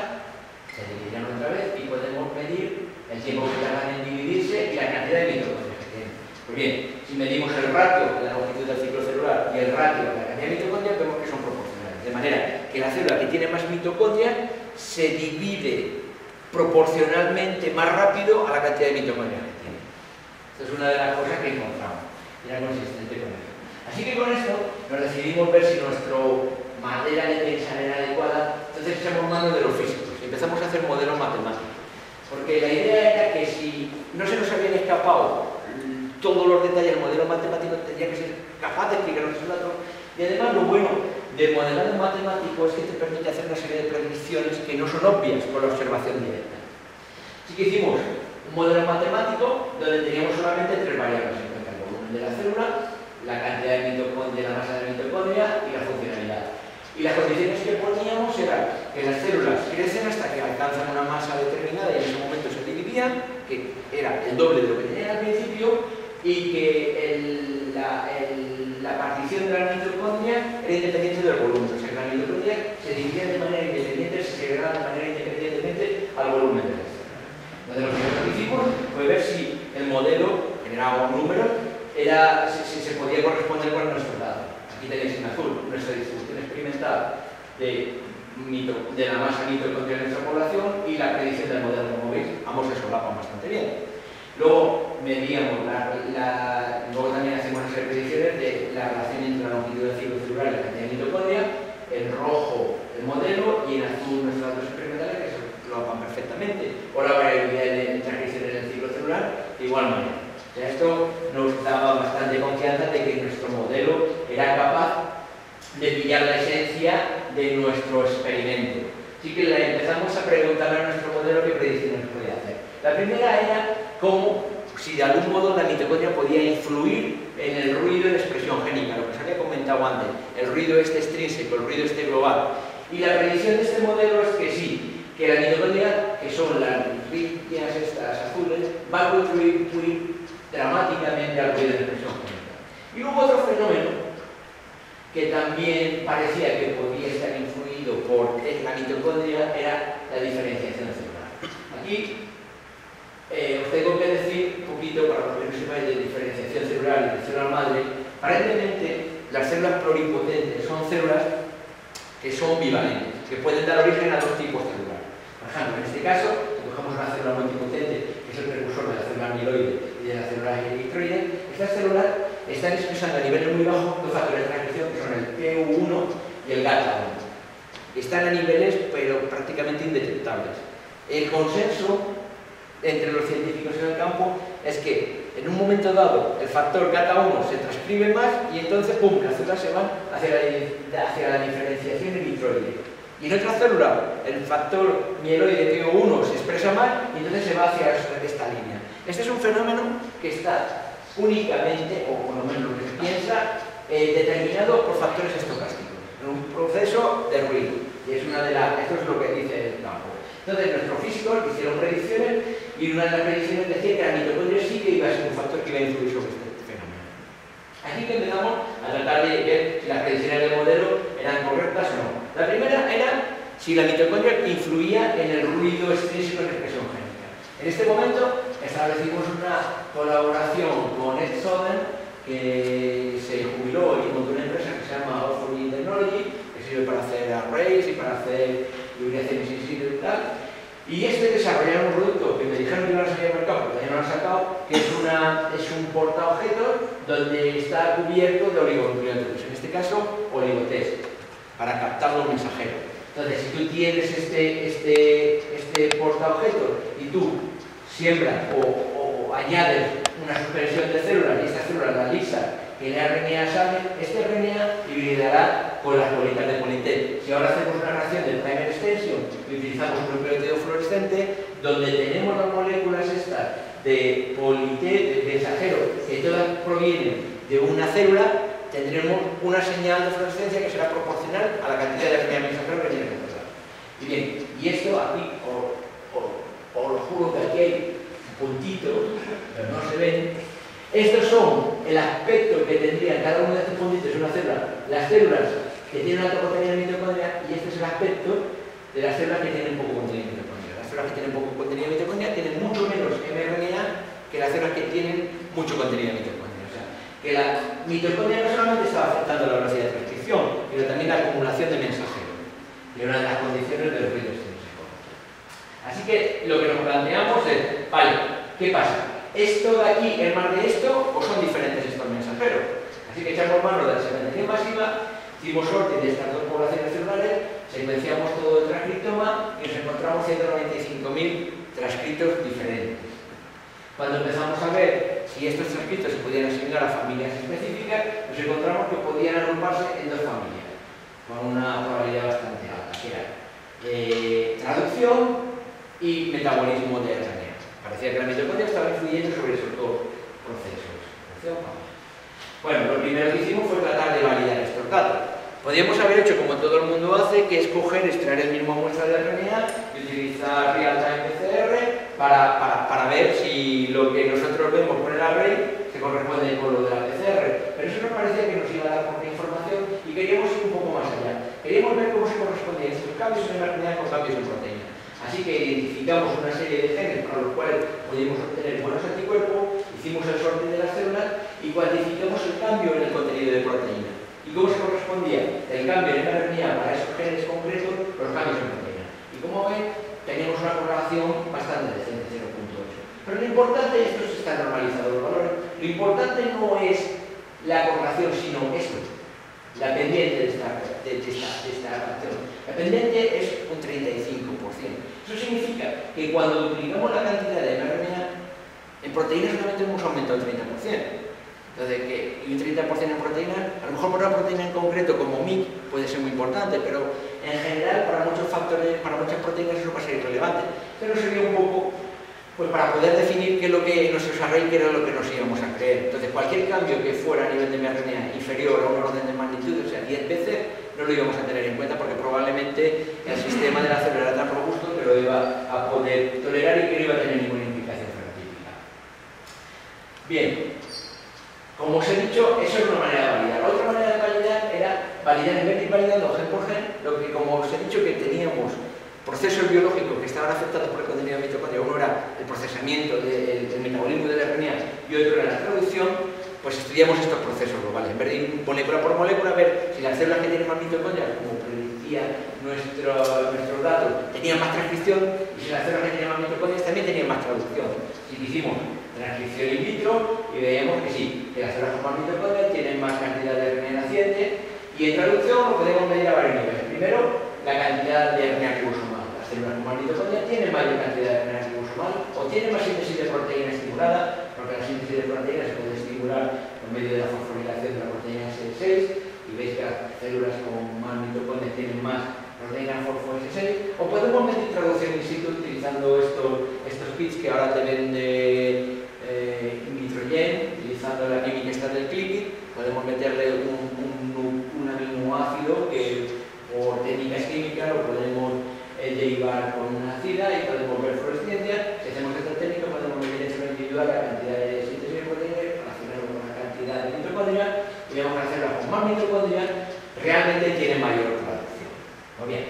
se dividirán otra vez y podemos medir el tiempo que tardan en dividirse y la cantidad de mitocondrias que tienen. Pues bien, si medimos el ratio de la longitud del ciclo celular y el ratio de la cantidad de mitocondrias, vemos que son proporcionales. De manera que la célula que tiene más mitocondrias se divide proporcionalmente más rápido a la cantidad de mitocondrias que tiene. Esta es una de las cosas que encontramos. Era consistente con eso. Así que con esto nos decidimos ver si nuestra manera de pensar era adecuada. Entonces echamos mano de los físicos y empezamos a hacer modelos matemáticos. Porque la idea era que si no se nos habían escapado todos los detalles del modelo matemático, tendría que ser capaz de explicarnos esos datos. Y además lo bueno del modelado matemático es que te permite hacer una serie de predicciones que no son obvias con la observación directa. Así que hicimos un modelo matemático donde teníamos solamente tres variables en cuenta: el volumen de la célula, la cantidad de mitocondria, la masa de la mitocondria y la funcionalidad. Y las condiciones que poníamos eran que las células crecen hasta que alcanzan una masa determinada y en ese momento se dividían, que era el doble de lo que tenían al principio, y que la partición de la mitocondria era independiente del volumen. O sea, que la mitocondria se dividía de manera independiente, se segregaba de manera independientemente al volumen de la célula. Entonces lo primero que hicimos fue ver si el modelo generaba un número, si se podía corresponder con nuestros datos. Aquí tenéis en azul nuestra distribución experimental de la masa mitocondrial de nuestra población y la predicción del modelo. Como veis, ambos se solapan bastante bien. Luego medíamos, luego también hacemos unas predicciones de la relación entre la longitud del ciclo celular y la cantidad de mitocondria, en rojo el modelo y en azul nuestros datos experimentales que se solapan perfectamente, o la variabilidad de transcripciones del ciclo celular de igual manera. O sea, esto nos daba bastante confianza de que nuestro modelo era capaz de pillar la esencia de nuestro experimento. Así que empezamos a preguntarle a nuestro modelo qué predicciones podía hacer. La primera era cómo, si de algún modo la mitocondria podía influir en el ruido de expresión génica, lo que os había comentado antes, el ruido este extrínseco, el ruido este global. Y la predicción de este modelo es que sí, que la mitocondria, que son las líneas estas azules, va a contribuir dramáticamente al ruido de expresión génica. Y luego otro fenómeno que también parecía que podía estar influido por la mitocondria era la diferenciación celular. Aquí os tengo que decir un poquito, para los que no sepáis de diferenciación celular y de célula madre. Aparentemente las células pluripotentes son células que son bivalentes, que pueden dar origen a dos tipos celulares. Por ejemplo, en este caso, si cogemos una célula multipotente, que es el precursor de la célula amiloide y de la célula eritroide, estas células están expresando a niveles muy bajos dos factores de transcripción que son el PU1 y el GATA1. Están a niveles pero prácticamente indetectables. El consenso entre los científicos en el campo es que en un momento dado el factor GATA1 se transcribe más y entonces ¡pum!, las células se van hacia la diferenciación eritroide. Y en otra célula el factor mieloide PO1 se expresa más y entonces se va hacia esta línea. Este es un fenómeno que está únicamente, o por lo menos lo que se piensa, determinado por factores estocásticos, en un proceso de ruido. Y es esto es lo que dice el campo. Entonces nuestros físicos hicieron predicciones y una de las predicciones decía que la mitocondria sí que iba a ser un factor que iba a influir sobre este fenómeno. Aquí que empezamos a tratar de ver si las predicciones del modelo eran correctas o no. La primera era si la mitocondria influía en el ruido extrínseco de expresión génica. En este momento establecimos una colaboración con Ed Soden, que se jubiló y montó una empresa que se llama Orphan Technology, que sirve para hacer arrays y para hacer hibridaciones in situ y tal. Y desarrollaron un producto que me dijeron que iban a salir al mercado, pero todavía no lo han sacado, que es un portaobjetos donde está cubierto de oligonucleótidos, en este caso oligotest, para captar los mensajeros. Entonces, si tú tienes este portaobjetos y tú siembras o añades una suspensión de células y estas células las lisas que el RNA sale, este RNA hibridará con las bolitas de Poly-T. Si ahora hacemos una reacción de primer extension y utilizamos un nucleótido fluorescente, donde tenemos las moléculas estas de Poly-T, de mensajero, que todas provienen de una célula, tendremos una señal de fluorescencia que será proporcional a la cantidad de RNA mensajero que tiene que pasar. Y bien, y esto aquí, os lo juro que aquí hay puntitos, pero no se ven. Estos son el aspecto que tendría cada uno de estos puntitos en una célula, las células que tienen alto contenido de mitocondria, y este es el aspecto de las células que tienen poco contenido de mitocondria. Las células que tienen poco contenido de mitocondria tienen mucho menos mRNA que las células que tienen mucho contenido de mitocondria. O sea, que la mitocondria no solamente está afectando la velocidad de transcripción, sino también la acumulación de mensajeros, y una de las condiciones del ruido extensivo. Así que lo que nos planteamos es, vale, ¿qué pasa? ¿Esto de aquí es más de esto o son diferentes estos mensajeros? Así que echamos mano de la secuenciación masiva, hicimos sorte de estas dos poblaciones celulares, secuenciamos todo el transcriptoma y nos encontramos 195.000 transcritos diferentes. Cuando empezamos a ver si estos transcritos se podían asignar a familias específicas, nos encontramos que podían agruparse en dos familias, con una probabilidad bastante alta, que era traducción y metabolismo de RNA. Parecía que la mitocondria estaba influyendo sobre esos dos procesos. Bueno, lo primero que hicimos fue tratar de validar estos datos. Podríamos haber hecho como todo el mundo hace, que es coger, extraer el mismo muestra de RNA y utilizar real-time PCR para ver si lo que nosotros vemos con el array se corresponde con lo de la PCR. Pero eso nos parecía que nos iba a dar poca información y queríamos ir un poco más allá. Queríamos ver cómo se correspondían estos cambios en RNA con cambios en proteína. Así que identificamos una serie de genes para los cuales pudimos obtener buenos anticuerpos, hicimos el sorte de las células y cuantificamos el cambio en el contenido de proteína. ¿Y cómo se correspondía el cambio en RNA para esos genes concretos los cambios en proteína? Y como ven, tenemos una correlación bastante decente, 0.8. Pero lo importante, esto se está normalizando los valores, lo importante no es la correlación, sino esto, la pendiente de esta relación. La pendiente es un 35%. Eso significa que cuando duplicamos la cantidad de mRNA, en proteínas solamente hemos aumentado el 30%. Entonces, y un 30% en proteínas, a lo mejor por una proteína en concreto como MYC puede ser muy importante, pero en general para muchos factores, para muchas proteínas eso va a ser irrelevante. Pero sería un poco pues para poder definir qué es lo que nuestros array, qué era lo que nos íbamos a creer. Entonces, cualquier cambio que fuera a nivel de mRNA inferior a un orden de magnitud, o sea, 10 veces, no lo íbamos a tener en cuenta porque probablemente el sistema de la célula era tan robusto que lo iba a poder tolerar y que no iba a tener ninguna implicación fenotípica. Bien, como os he dicho, eso es una manera de validar. Otra manera de validar era validar en vez de ir validando gen por gen, lo que, como os he dicho, que teníamos procesos biológicos que estaban afectados por el contenido de mitocondria. Uno era el procesamiento del metabolismo del RNA y otro era la traducción. Pues estudiamos estos procesos globales. En vez de ir molécula por molécula, a ver si las células que tienen más mitocondria, como predecía nuestros datos, tenían más transcripción, y si las células que tienen más mitocondrias también tenían más traducción. Y hicimos transcripción in vitro y veíamos que sí, que las células con más mitocondria tienen más cantidad de RNA naciente, y en traducción lo podemos medir a varios niveles. Primero, la cantidad de RNA ribosomal. Las células con más mitocondria tienen mayor cantidad de RNA ribosomal o tienen más síntesis de proteína estimulada, porque la síntesis de proteína se puede estimular por medio de la fosforilación de la proteína S6, y veis que las células con más mitocondria tienen más proteína fosfo S6, o podemos medir traducción in situ utilizando estos kits que ahora te vende Invitrogen, utilizando la química esta del Clipit. Podemos meterle un aminoácido que por técnicas químicas lo podemos derivar con una ácida y podemos ver fluorescencia. Si hacemos esta técnica podemos medir en forma individual la cantidad de síntesis de proteínas, relacionarlo con la cantidad de mitocondria, y vemos que las células con más mitocondria realmente tienen mayor traducción. Muy bien.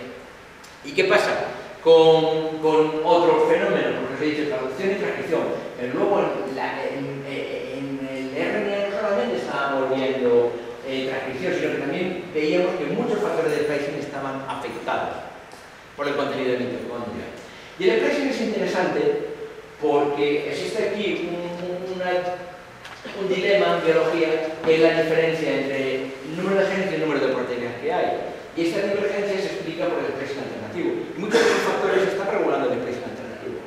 ¿Y qué pasa con otros fenómenos? Porque os he dicho traducción y transcripción, pero luego en el RNA no solamente estábamos viendo transcripción, sino que también veíamos que muchos factores de splicing estaban afectados por el contenido de mitocondria. Y el splicing es interesante porque existe aquí un dilema en biología, que es la diferencia entre el número de genes y el número de proteínas que hay. Y esta divergencia se explica por el splicing alternativo. Y muchos de los factores están regulando el splicing alternativo.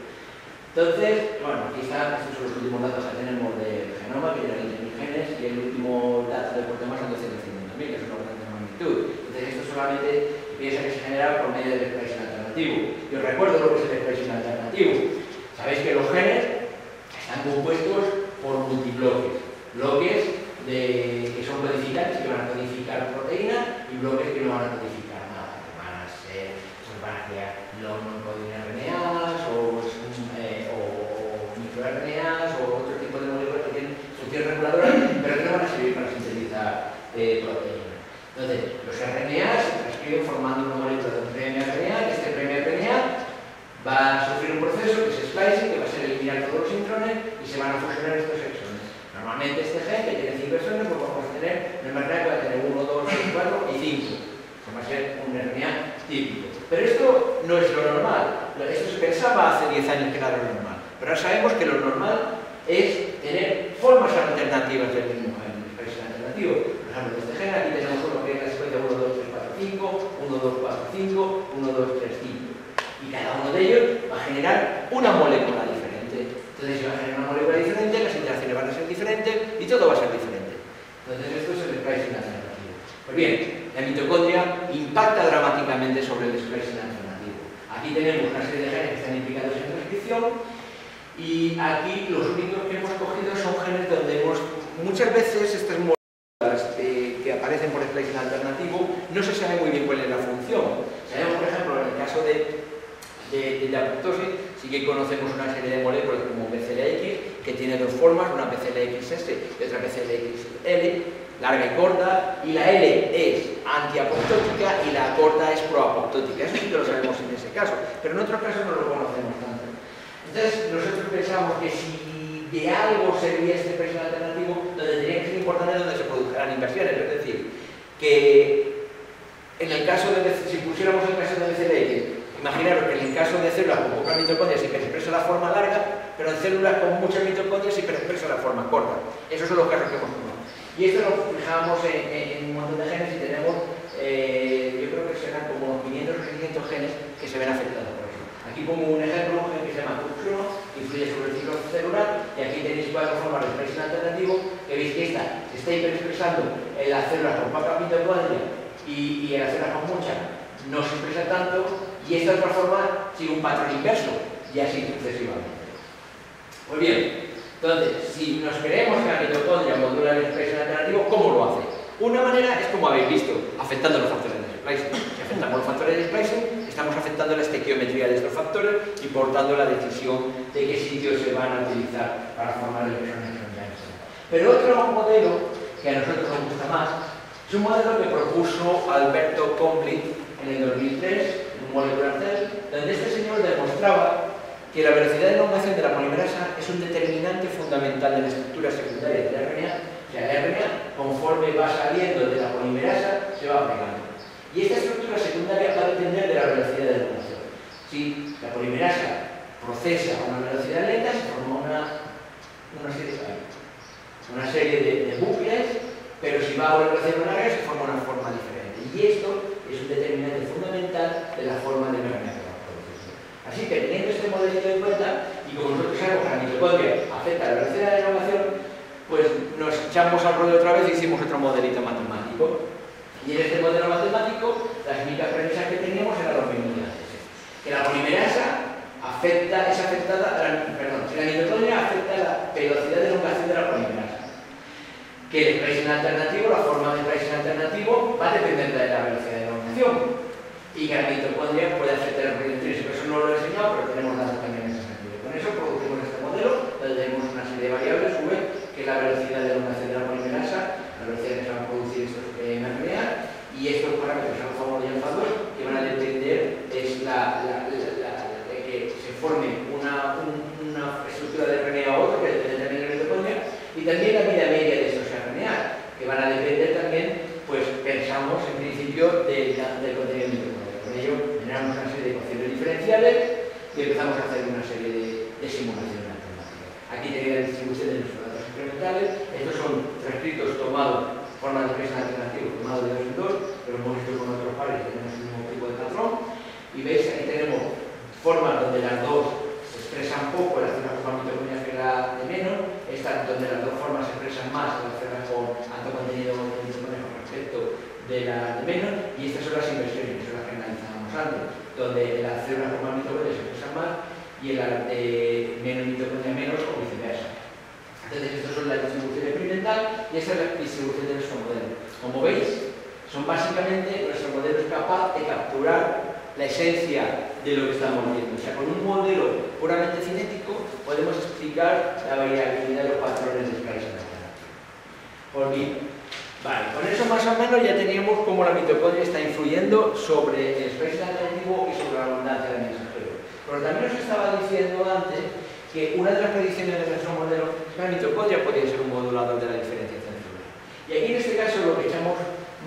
Entonces, bueno, aquí están, estos son los últimos datos que tenemos del genoma, que eran 20.000 genes, y el último dato por demás son 250.000, que es una orden de magnitud. Entonces esto solamente piensa que se genera por medio del splicing alternativo. Y os recuerdo lo que es el splicing alternativo. Sabéis que los genes están compuestos por multibloques. Bloques que son codificantes, que van a codificar proteína, y bloques que no van a codificar nada, que van a ser, pues van a crear los non-coding-RNAs o microRNAs o otro tipo de moléculas que tienen funciones reguladoras, pero que no van a servir para sintetizar proteína. Entonces, los RNAs se transcriben formando una molécula de un prMRNA, y este prMRNA va a sufrir un proceso que es splicing, que va a ser eliminar todos los intrones y se van a fusionar estos exones. Normalmente este gen, que tiene 5 exones, pues vamos a tener un RNA que va a tener 1, 2, 3, 4 y 5. Que va a ser un RNA típico. Pero esto no es lo normal. Esto se pensaba hace 10 años que era lo normal. Pero ahora sabemos que lo normal es tener formas alternativas del mismo gen, el splicing alternativo. Por ejemplo, de este gen aquí tenemos uno que es la secuencia 1, 2, 3, 4, 5, 1, 2, 4, 5, 1, 2, 3, 5. Y cada uno de ellos va a generar una molécula diferente. Entonces, si va a generar una molécula diferente, las interacciones van a ser diferentes y todo va a ser diferente. Entonces, esto es el splicing alternativo. Pues bien, la mitocondria impacta dramáticamente sobre el splicing alternativo. Aquí tenemos una serie de genes que están implicados en transcripción y aquí los únicos que hemos cogido son genes donde muchas veces estas moléculas que aparecen por splicing alternativo no se sabe muy bien cuál es la función. Sabemos, por ejemplo, en el caso de la apoptosis, sí que conocemos una serie de moléculas como BCLX, que tiene dos formas, una BCLXS y otra BCLXL, larga y corta, y la L es antiapoptótica y la corta es proapoptótica. Eso sí que lo sabemos en ese caso, pero en otros casos no lo conocemos tanto. Entonces, nosotros pensamos que si de algo serviría este splicing alternativo, donde tendría que ser importante donde se produjeran inversiones, es decir, que en el caso de, si pusiéramos el caso de BCLX, imaginaros que en el caso de células con pocas mitocondrias sí que se expresa la forma larga, pero en células con muchas mitocondrias sí que se expresa la forma corta. Esos son los casos que hemos tomado. Y esto lo fijamos en un montón de genes y tenemos, yo creo que serán como 500 o 600 genes que se ven afectados por eso. Aquí pongo un ejemplo, un gen que se llama CUX1, que influye sobre el ciclo celular, y aquí tenéis 4 formas de splicing alternativo, que veis que esta se está hiperexpresando en las células con pocas mitocondrias y en las células con muchas no se expresa tanto, y esta otra forma sigue un patrón inverso, y así sucesivamente. Pues bien, entonces, si nos creemos que la mitocondria modula el splicing alternativo, ¿cómo lo hace? Una manera es como habéis visto, afectando los factores de splicing. Si afectamos los factores de splicing, estamos afectando la estequiometría de estos factores y por tanto la decisión de qué sitios se van a utilizar para formar el exón. Pero otro modelo que a nosotros nos gusta más es un modelo que propuso Alberto Complit en el 2003, en un molecular cell, donde este señor demostraba que la velocidad de elongación de la polimerasa es un determinante fundamental de la estructura secundaria del RNA. O sea, el RNA, conforme va saliendo de la polimerasa, se va pegando. Y esta estructura secundaria va a depender de la velocidad de elongación. Si la polimerasa procesa a una velocidad lenta, se forma una serie de bucles, pero si va a una velocidad larga, se forma una forma diferente. Y esto es un determinante fundamental de la forma de RNA. Así que teniendo este modelito en cuenta, y como nosotros sabemos que la mitocondria afecta a la velocidad de elongación, pues nos echamos al rollo otra vez y hicimos otro modelito matemático. Y en este modelo matemático, las únicas premisas que teníamos eran los mismos de antes. Que la polimerasa es afectada, si la mitocondria afecta a la velocidad de elongación de la polimerasa. Que el splicing alternativo, la forma de splicing alternativo, va a depender de la velocidad de elongación. Y que la mitocondria puede afectar el ruido intrínseco. Eso no lo he enseñado, pero tenemos datos también en ese sentido. Con eso producimos este modelo, donde tenemos una serie de variables, V, que es la velocidad de elongación de la polimerasa, la velocidad que se van a producir estos mRNA, y estos parámetros alfa 1 y alfa 2, que van a depender es de que se forme una estructura de RNA u otro, que depende también de la mitocondria, y también la vida media de estos RNA, que van a depender también, pues pensamos en principio del contenido mitocondrial. Con ello generamos una serie de ecuaciones diferenciales y empezamos a hacer una serie de simulaciones matemáticas. Aquí tenéis la distribución de nuestros datos incrementales. Estos son transcritos tomados, formas de splicing alternativo tomados de 2 en 2, pero hemos visto con otros pares y tenemos el mismo tipo de patrón. Y veis, aquí tenemos formas donde las dos se expresan poco, las células con más mitocondrias que la de menos, estas donde las dos formas se expresan más, las células con alto contenido de menos, y estas son las inversiones, que son las que analizábamos antes, donde las células con más mitocondria se expresan más y en las de menos mitocondria menos o viceversa. Entonces, estas son la distribución experimental y esta es la distribución de nuestro modelo. Como veis, son básicamente, nuestro modelo es capaz de capturar la esencia de lo que estamos viendo. O sea, con un modelo puramente cinético podemos explicar la variabilidad de los patrones de escala alternativa. Por bien, vale, con eso más o menos ya teníamos cómo la mitocondria está influyendo sobre el splicing alternativo y sobre la abundancia de mensajeros. Pero también os estaba diciendo antes que una de las predicciones de nuestro modelo es que la mitocondria podría ser un modulador de la diferenciación celular. Y aquí en este caso lo que echamos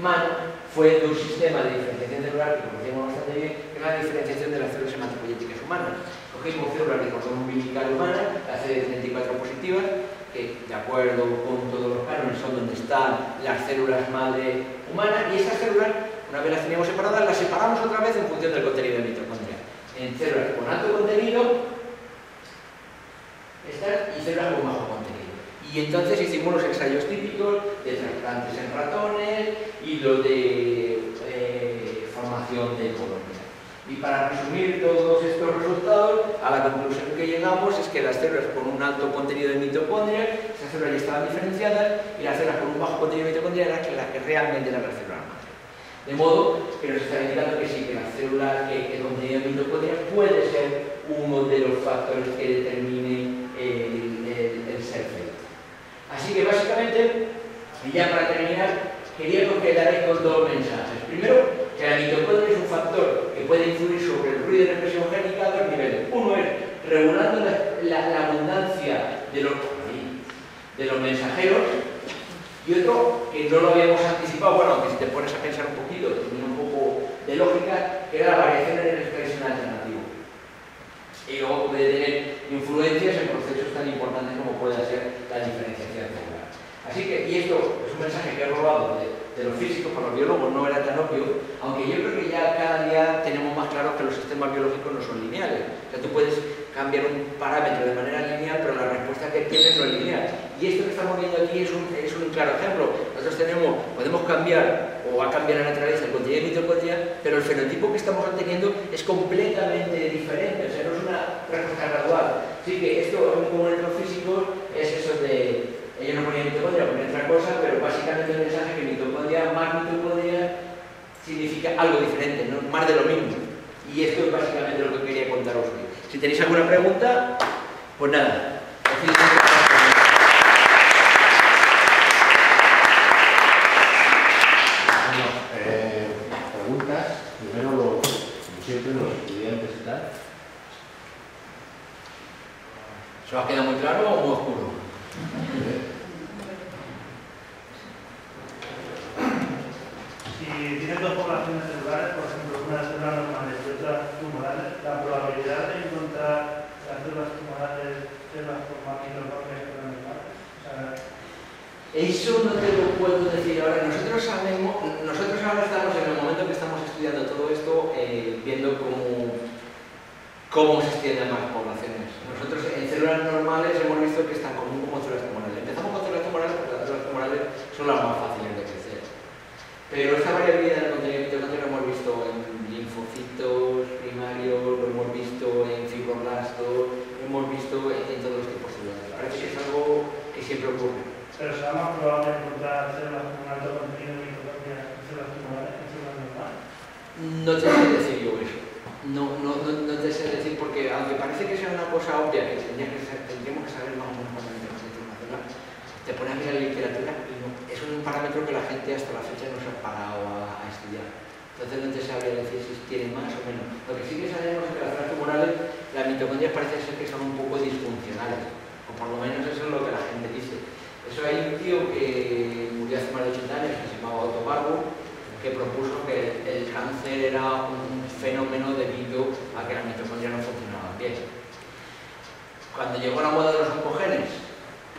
mano fue de un sistema de diferenciación celular que conocíamos bastante bien, que es la diferenciación de las células hematopoyéticas humanas. Cogimos células de cordón umbilical humana, la CD34 positivas, que de acuerdo con todos los cánones son donde están las células madre humanas, y estas células, una vez las teníamos separadas, las separamos otra vez en función del contenido de mitocondria. En células con alto contenido, estas, y células con bajo contenido. Y entonces hicimos los ensayos típicos de trasplantes en ratones y los de formación de colonias. Y para resumir todos estos resultados, a la conclusión que llegamos es que las células con un alto contenido de mitocondria, esas células ya estaban diferenciadas, y las células con un bajo contenido de mitocondria eran las que realmente eran las células madre. De modo que nos está indicando que sí, que las células, que el contenido de mitocondria puede ser uno de los factores que determine el ser feliz. Así que básicamente, y ya para terminar, quería que os quedarais con dos mensajes. Primero, que la mitocondria es un factor que puede influir sobre el ruido de expresión génica a dos niveles. Uno es regulando la abundancia de los mensajeros, y otro, que no lo habíamos anticipado, bueno, aunque si te pones a pensar un poquito, tiene un poco de lógica, que era la variación en el expresión alternativo. Y luego puede tener influencias en procesos tan importantes como pueda ser la diferenciación celular. Así que, y esto es un mensaje que he robado de los físicos, para los biólogos no era tan obvio, aunque yo creo que ya cada día tenemos más claro que los sistemas biológicos no son lineales. O sea, tú puedes cambiar un parámetro de manera lineal, pero la respuesta que tienes no es lineal. Y esto que estamos viendo aquí es un claro ejemplo. Nosotros podemos cambiar, o va a cambiar la naturaleza, el contenido de mitocondria, pero el fenotipo que estamos obteniendo es completamente diferente, o sea, no es una respuesta gradual. Así que esto, como en los físicos, es eso de... Ellos no ponían mitocondria, ponían otra cosa, pero básicamente el mensaje es que mitocondria más mitocondria significa algo diferente, ¿no? Más de lo mismo. Y esto es básicamente lo que quería contaros hoy. Si tenéis alguna pregunta, pues nada. Preguntas, primero como siempre los estudiantes y tal. ¿Se os ha quedado muy claro o muy oscuro? Si tienes dos poblaciones celulares, por ejemplo, una célula normales y otra tumorales, la probabilidad de encontrar las células tumorales células con macroglobos que son normales. Eso no te lo puedo decir ahora. Nosotros ahora estamos en el momento que estamos estudiando todo esto, viendo cómo se extienden más poblaciones. Nosotros en células normales hemos visto que es tan común como células tumorales. Empezamos con células tumorales porque las células tumorales son las más fáciles de crecer. Pero esta variabilidad del contenido mitocondrial lo hemos visto en linfocitos primarios, lo hemos visto en fibroblastos, lo hemos visto en todos los tipos celulares. Parece que es algo que siempre ocurre. Pero será más probable encontrar células con alto contenido de mitocondria en células tumorales que en células normales. No te sé decir yo eso. No te sé decir porque, aunque parece que sea una cosa obvia que tendríamos que saber más o menos cuánto es internacional, te pones a mirar la literatura y no, es un parámetro que la gente hasta la fecha no se ha parado a estudiar. Entonces no te sabría decir si tiene más o menos. Lo que sí que sabemos es que las células tumorales, las mitocondrias parece ser que son un poco disfuncionales, o por lo menos eso es lo que la gente dice. Eso hay un tío que murió hace más de 80 años que se llamaba Otto Warburg, que propuso que el cáncer era un fenómeno debido a que las mitocondrias no funcionaban bien. Cuando llegó la moda de los oncogenes,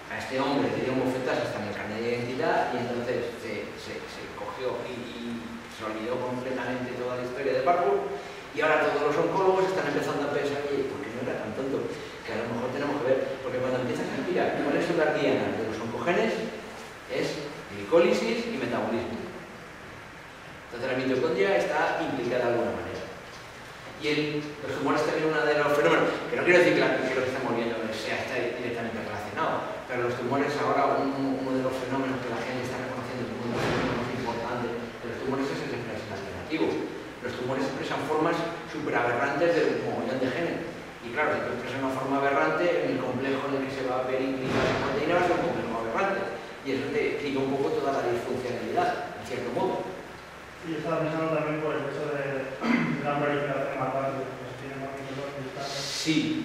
a este hombre le dio un bofetazo hasta en el carnet de identidad y entonces se cogió y se olvidó completamente toda la historia de Warburg, y ahora todos los oncólogos están empezando a pensar, oye, ¿por qué no era tan tonto? Que a lo mejor tenemos que ver, porque cuando empiezas a mirar cuáles son las dianas de los oncogenes, es glicólisis y metabolismo. Entonces la mitocondria está implicada de alguna manera. Y los tumores también uno de los fenómenos, que no quiero decir que lo que estamos viendo sea está directamente relacionado, pero los tumores ahora, uno de los fenómenos que la gente está reconociendo como uno de los fenómenos importantes de los tumores es el expresión alternativo. Los tumores expresan formas súper aberrantes de un mogollón de genes. Y claro, si tú expresas una forma aberrante, en el complejo en el que se va a ver implicada esa proteína va a ser un complejo aberrante. Y eso te explica un poco toda la disfuncionalidad, en cierto modo. Y yo estaba pensando también por el hecho de la proliferación hemática, que tiene más mitocondria. Sí,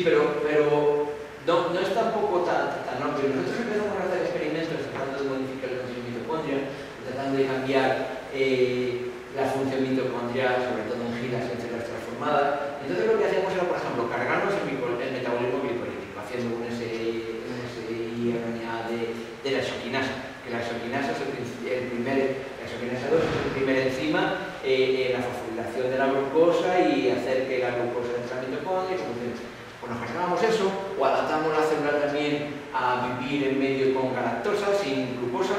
pero no es tampoco tan obvio. Nosotros empezamos a hacer experimentos tratando de modificar la función mitocondria, tratando de cambiar la función mitocondrial, sobre todo en giras y en células transformadas. Entonces lo que hacíamos era, por ejemplo, cargarnos el metabolismo glicolítico, haciendo un siRNA de la exoquinasa, que la exoquinasa es la exoquinasa 2 es el primer enzima en la fosforilación de la glucosa y hacer que la glucosa entre la mitocondria y funcione. Pues nos cargamos eso, o adaptamos la célula también a vivir en medio con galactosa, sin glucosa,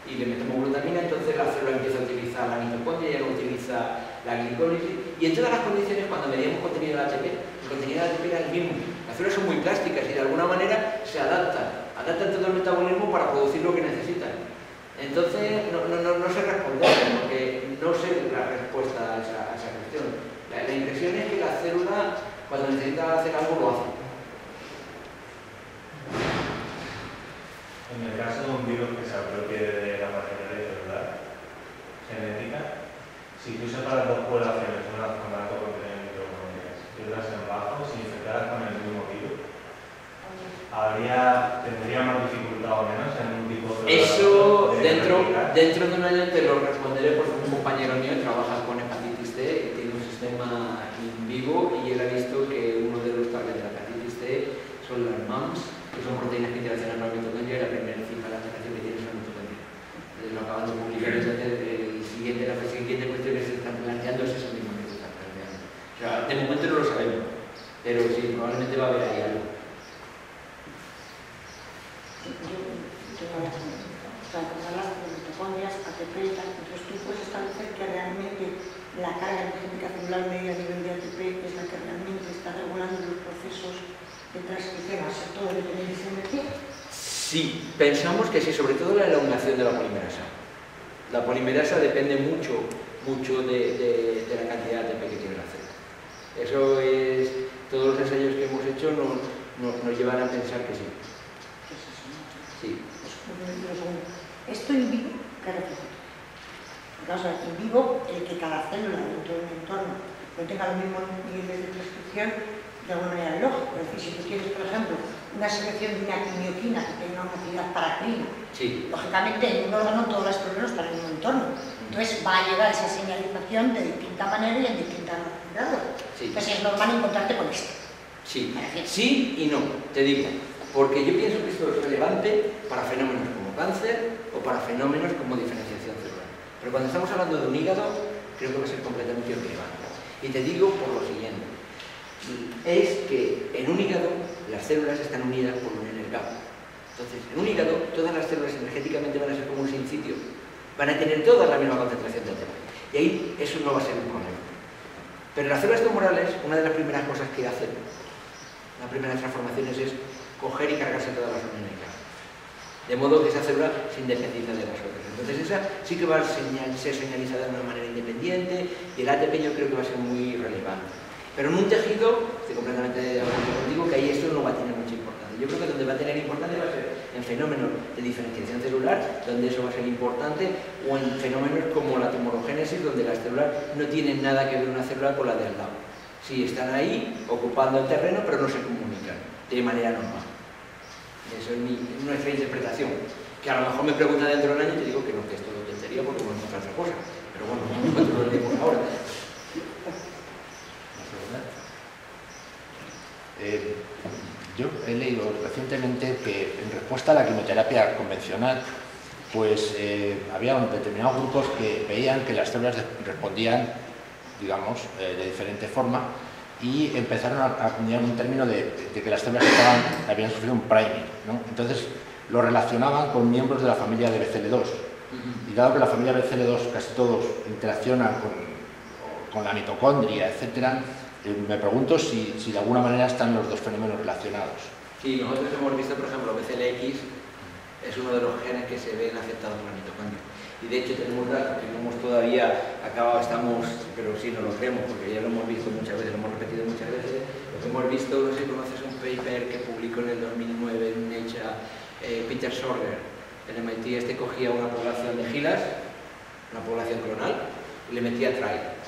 y le metemos glutamina, entonces la célula empieza a utilizar la mitocondria, ya no utiliza la glicólisis, y en todas las condiciones, cuando medíamos contenido de ATP, el contenido de ATP era el mismo. Las células son muy plásticas y de alguna manera se adaptan todo el metabolismo para producir lo que necesitan. Entonces no sé responder, porque no sé la respuesta a esa cuestión. La impresión es que la célula, cuando necesita hacer algo, lo hace. En el caso de un virus que se apropie de la maquinaria celular genética, si tú separas dos poblaciones, unas con alto contenido de mitocondrias y otras en bajo, si infectadas con el mismo virus, tendría más dificultad o menos en un tipo de... Eso dentro de un año te lo responderé, porque un compañero mío trabaja con hepatitis C y tiene un sistema in vivo y él ha visto que uno de los targets de la hepatitis C son las MAMS, que son proteínas que interaccionan con la mitocondria, y la primera enzima de la alteración que tiene es la mitocondria. Lo acaban de publicar, entonces la siguiente cuestión que se están planteando es esa misma que se están planteando. O sea, de momento no lo sabemos, pero sí, probablemente va a haber ahí algo. Cuando hablas de mitocondrias, ATP y tal, entonces tú puedes establecer que realmente la carga energética celular media a nivel de ATP es la que realmente está regulando los procesos de transcripción, a ser todo dependiente de energía. Sí, pensamos que sí, sobre todo la elongación de la polimerasa. La polimerasa depende mucho de la cantidad de ATP que tiene la célula. Eso es, todos los ensayos que hemos hecho nos llevan a pensar que sí. ¿Qué es eso? Sí. Esto in vivo, ¿qué representa? Porque, in vivo, el que cada célula dentro de un entorno no tenga los mismos niveles de transcripción, de alguna manera es lógico. Es decir, si tú tienes, por ejemplo, una secreción de una quimioquina que tenga una actividad paracrina, Sí. lógicamente en un órgano todas las células están en un entorno. Entonces va a llegar esa señalización de distinta manera y en distintas grados. Sí. Entonces es normal encontrarte con esto. Sí. Sí y no, te digo. Porque yo pienso que esto es relevante para fenómenos como cáncer o para fenómenos como diferenciación celular. Pero cuando estamos hablando de un hígado, creo que va a ser completamente irrelevante. Y te digo por lo siguiente. Es que en un hígado las células están unidas por un energado. Entonces, en un hígado todas las células energéticamente van a ser como un sitio. Van a tener todas la misma concentración de ATP. Y ahí eso no va a ser un problema. Pero en las células tumorales, una de las primeras cosas que hacen, las primeras transformaciones es coger y cargarse todas las uniones. De modo que esa célula se independiza de las otras. Entonces esa sí que va a ser señalizada de una manera independiente y el ATP yo creo que va a ser muy relevante. Pero en un tejido, estoy completamente de acuerdo contigo, que ahí esto no va a tener mucha importancia. Yo creo que donde va a tener importancia va a ser en fenómenos de diferenciación celular, donde eso va a ser importante, o en fenómenos como la tumorogénesis, donde las células no tienen nada que ver una célula con la de al lado. Sí, están ahí ocupando el terreno, pero no se comunican de manera normal. Eso es nuestra interpretación. Que a lo mejor me pregunta dentro de un año y te digo que no, que esto es tontería porque no es otra cosa. Pero bueno, nosotros lo leemos ahora. Yo he leído recientemente que en respuesta a la quimioterapia convencional, pues había determinados grupos que veían que las células respondían, digamos, de diferente forma, y empezaron a acuñar un término de que las células habían sufrido un priming, ¿no? Entonces lo relacionaban con miembros de la familia de BCL2, Y dado que la familia BCL2 casi todos interaccionan con la mitocondria, etcétera, me pregunto si de alguna manera están los dos fenómenos relacionados. Sí, nosotros hemos visto, por ejemplo, BCLX es uno de los genes que se ven afectados por la mitocondria. Y de hecho tenemos datos que no hemos todavía acabado, pero sí nos lo creemos porque ya lo hemos visto muchas veces, lo hemos repetido muchas veces. Lo que hemos visto, no sé si conoces un paper que publicó en el 2009 en Nature, Peter Sorger, el MIT, cogía una población de gilas, una población clonal, y le metía trial,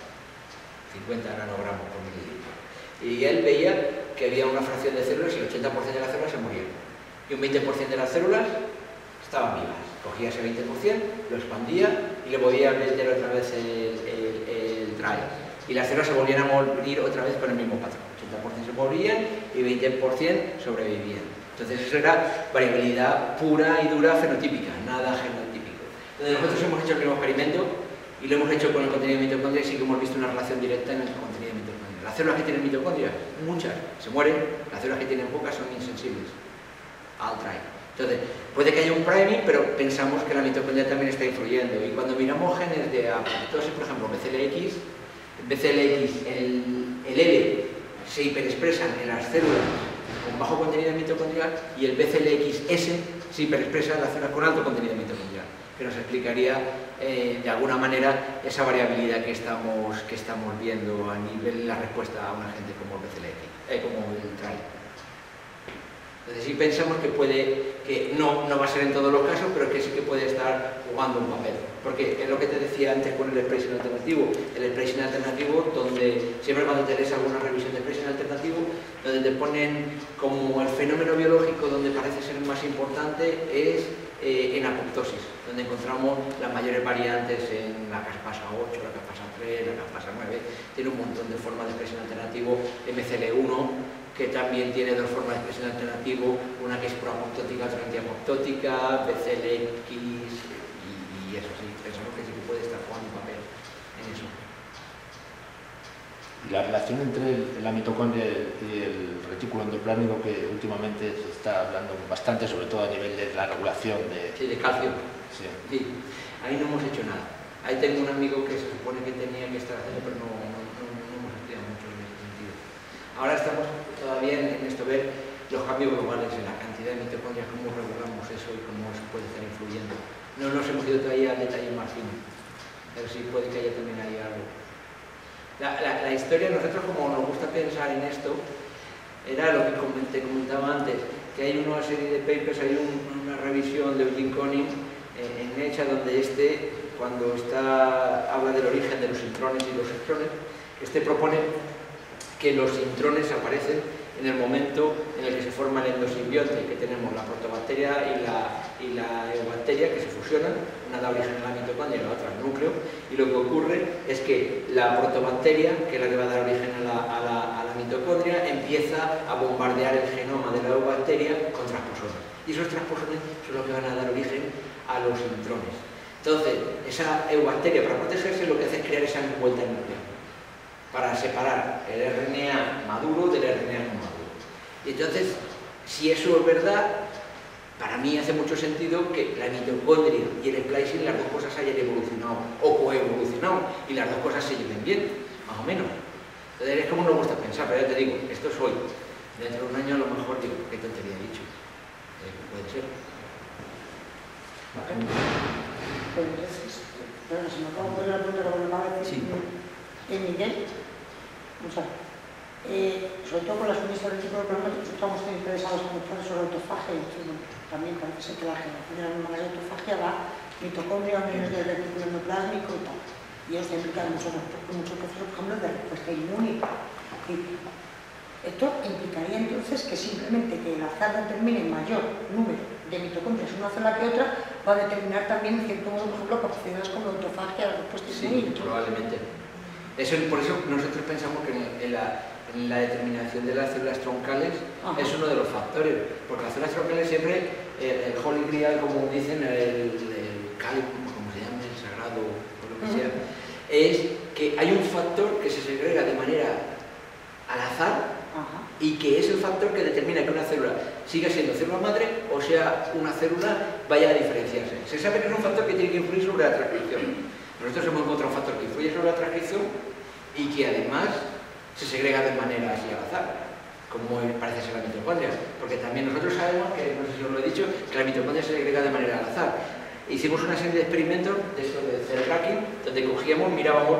50 nanogramos por mililitro. Y él veía que había una fracción de células y el 80% de las células se morían. Y un 20% de las células estaban vivas. Cogía ese 20%, lo expandía y le volvía a meter otra vez el trial. Y las células se volvían a morir otra vez con el mismo patrón. 80% se morían y 20% sobrevivían. Entonces eso era variabilidad pura y dura fenotípica, nada genotípico. Entonces nosotros hemos hecho el mismo experimento y lo hemos hecho con el contenido de mitocondria y sí que hemos visto una relación directa en el contenido de mitocondria. Las células que tienen mitocondria, muchas, se mueren, las células que tienen pocas son insensibles al trial. Entonces, puede que haya un priming, pero pensamos que la mitocondria también está influyendo. Y cuando miramos genes de apoptosis, por ejemplo, BCLX, el L se hiperexpresan en las células con bajo contenido mitocondrial y el BCLXS se hiperexpresa en las células con alto contenido mitocondrial, que nos explicaría de alguna manera esa variabilidad que estamos viendo a nivel de la respuesta a un agente como el BCLX, como el trial. Entonces sí pensamos que no va a ser en todos los casos, pero que sí que puede estar jugando un papel. Porque es lo que te decía antes con el expression alternativo. El expression alternativo, donde siempre cuando tenés alguna revisión de expression alternativo, donde te ponen como el fenómeno biológico donde parece ser más importante es en apoptosis, donde encontramos las mayores variantes en la caspasa 8, la caspasa 3, la caspasa 9. Tiene un montón de formas de expresión alternativo, MCL1, que también tiene dos formas de expresión alternativo, una que es proapoptótica, otra antiapoptótica, BCLX y eso sí, pensamos que sí que puede estar jugando un papel en eso. Y la relación entre la mitocondria y el retículo endoplánico, que últimamente se está hablando bastante, sobre todo a nivel de la regulación de... Sí, de calcio. Sí. Sí, ahí no hemos hecho nada. Ahí tengo un amigo que se supone que tenía que estar haciendo, pero no hemos estudiado mucho en ese sentido. Ahora estamos todavía en esto, ver los cambios globales en la cantidad de mitocondrias, cómo regulamos eso y cómo se puede estar influyendo. No nos hemos ido todavía al detalle más fino, pero sí puede que haya también ahí algo. La historia, nosotros como nos gusta pensar en esto, era lo que te comentaba antes, que hay una serie de papers, hay una revisión de Eugene Koenig en Nature, donde cuando habla del origen de los intrones y los extrones, propone que los intrones aparecen en el momento en el que se forma el endosimbionte, que tenemos la protobacteria y la eubacteria que se fusionan, una da origen a la mitocondria y la otra al núcleo, y lo que ocurre es que la protobacteria, que es la que va a dar origen a la mitocondria, empieza a bombardear el genoma de la eubacteria con transposones, y esos transposones son los que van a dar origen a los intrones. Entonces, esa eubacteria, para protegerse, lo que hace es crear esa vuelta al núcleo, para separar el RNA maduro del RNA no maduro. Y entonces, si eso es verdad, para mí hace mucho sentido que la mitocondria y el splicing, las dos cosas hayan evolucionado o coevolucionado y las dos cosas se lleven bien, más o menos. Entonces es como nos gusta pensar, pero ya te digo, esto es hoy. Dentro de un año a lo mejor digo, ¿qué tontería he dicho? Puede ser. Pues entonces, bueno, si me acabo de poner la pregunta como me acaba de decir Miguel, sobre todo con las feministas del tipo de problemas, nosotros estamos muy interesados en el proceso de autofagia y también parece ser que la generación de la misma de autofagia va mitocondria, uniones del retículo endoplásico y tal. Y eso implica muchos procesos, por ejemplo, de respuesta inmunitaria. Esto implicaría entonces que simplemente que el azar determine mayor número de mitocondrias una célula que otra va a determinar también, en cierto modo, por ejemplo, capacidades como autofagia, la respuesta inmune. Sí, probablemente. Por eso nosotros pensamos que en la determinación de las células troncales es uno de los factores, porque las células troncales siempre, el Holy Grail, como dicen, el cálico, como se llama, el sagrado, o lo que sea, es que hay un factor que se segrega de manera al azar y que es el factor que determina que una célula siga siendo célula madre o sea una célula vayan a diferenciarse. Se sabe que es un factor que tiene que influir sobre la transcripción. Nosotros hemos encontrado un factor que influye sobre la transcripción y que además se segrega de manera así al azar, como parece ser la mitocondria. Porque también nosotros sabemos, que no sé si os lo he dicho, que la mitocondria se segrega de manera al azar. Hicimos una serie de experimentos de esto de cell tracking, donde cogíamos, mirábamos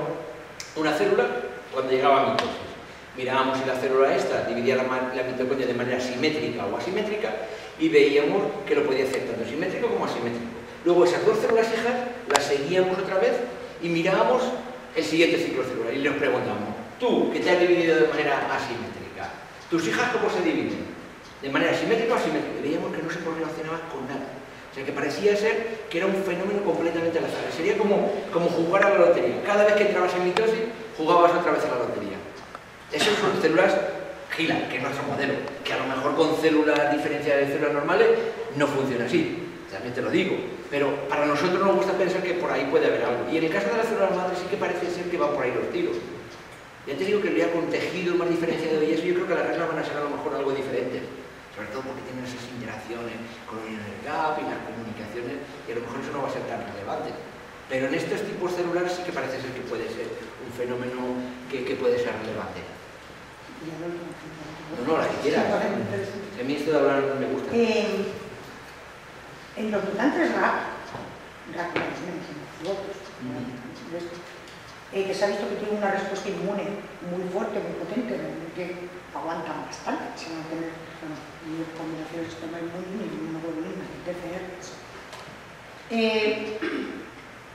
una célula cuando llegaba a mitosis. Mirábamos si la célula esta dividía la mitocondria de manera simétrica o asimétrica y veíamos que lo podía hacer tanto simétrico como asimétrico. Luego esas dos células hijas las seguíamos otra vez y mirábamos el siguiente ciclo celular y nos preguntamos, tú que te has dividido de manera asimétrica, ¿tus hijas cómo se dividen? ¿De manera simétrica o asimétrica? Y veíamos que no se correlacionaba con nada. O sea, que parecía ser que era un fenómeno completamente al azar. Sería como jugar a la lotería. Cada vez que entrabas en mitosis, jugabas otra vez a la lotería. Esas son células GILA, que es nuestro modelo, que a lo mejor con células diferenciadas de células normales no funciona así, también te lo digo, pero para nosotros nos gusta pensar que por ahí puede haber algo. Y en el caso de las células madre sí que parece ser que va por ahí los tiros. Ya te digo que el día con tejido más diferenciado y eso, yo creo que las reglas van a ser a lo mejor algo diferente, sobre todo porque tienen esas interacciones con el gap y las comunicaciones, y a lo mejor eso no va a ser tan relevante. Pero en estos tipos celulares sí que parece ser que puede ser un fenómeno que puede ser relevante. No, la que quieras. A mí esto de hablar no me gusta. En los mutantes RAP, que se ha visto que tiene una respuesta inmune muy fuerte, muy potente, que aguantan bastante, si van a tener ni combinaciones de sistema inmune ni inmunoglobulina, ni TCRs.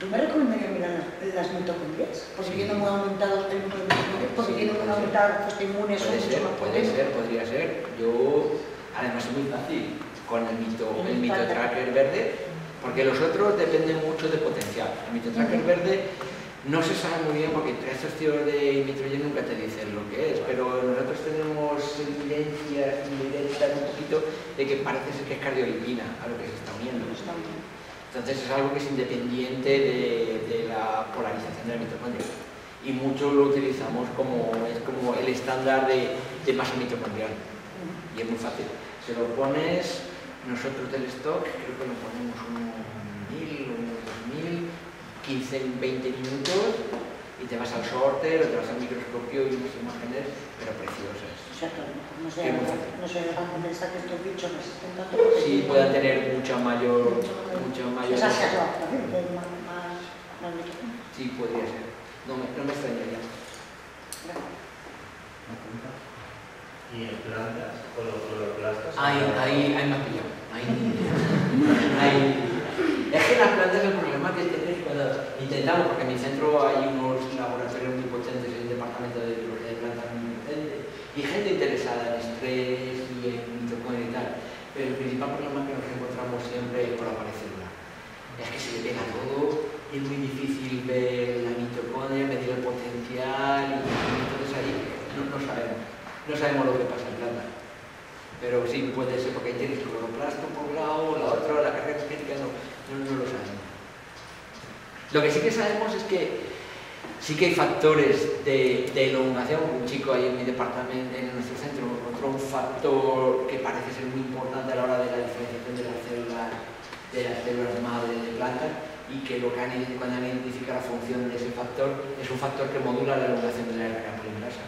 ¿Tú me recomendarías mirar las mitocondrias? Porque tienen muy aumentado el número de mitocondrias, porque tienen una aumentada respuesta inmune, son mucho más potentes. Podría ser. Yo, además es muy fácil, con el mitotracker verde, porque los otros dependen mucho de potencial. El mitotracker verde no se sabe muy bien porque estos tíos de Invitrogen nunca te dicen lo que es, pero nosotros tenemos evidencias indirectas un poquito de que parece ser que es cardiolipina a lo que se está uniendo. Entonces es algo que es independiente de la polarización de la mitocondria. Y mucho lo utilizamos como el estándar de masa mitocondrial. Y es muy fácil. Se lo pones, nosotros del stock, creo que lo ponemos unos 1000 o unos 2000, 15, 20 minutos, y te vas al sorter o te vas al microscopio y unas imágenes, pero preciosas. O sea, que no se dejan de pensar que estos bichos resisten tanto. Sí, puedan tener mucha mayor... Esa se ha más mitocondria. Sí, podría ser. No me extrañaría. ¿Y en plantas? ¿O los cloroplastos? Ahí me has pillado. Es que las plantas el problema que tienes cuando intentamos, porque en mi centro hay unos laboratorios muy potentes, hay un departamento de biología de plantas muy potente, y gente interesada en estrés y en mitocondria y tal, pero el principal problema que nos encontramos siempre es con la pared celular. Es que se le pega todo y es muy difícil ver la mitocondria, medir el potencial, y entonces ahí no sabemos lo que pasa en planta. Pero sí puede ser porque tienes cloroplasto por un lado, la otra, la carga genética no lo sabemos. Lo que sí que sabemos es que sí que hay factores de elongación. Un chico ahí en mi departamento, en nuestro centro, encontró un factor que parece ser muy importante a la hora de la diferenciación de las células madre de plantas, y que lo que cuando han identificado la función de ese factor es un factor que modula la elongación de la RNA polimerasa.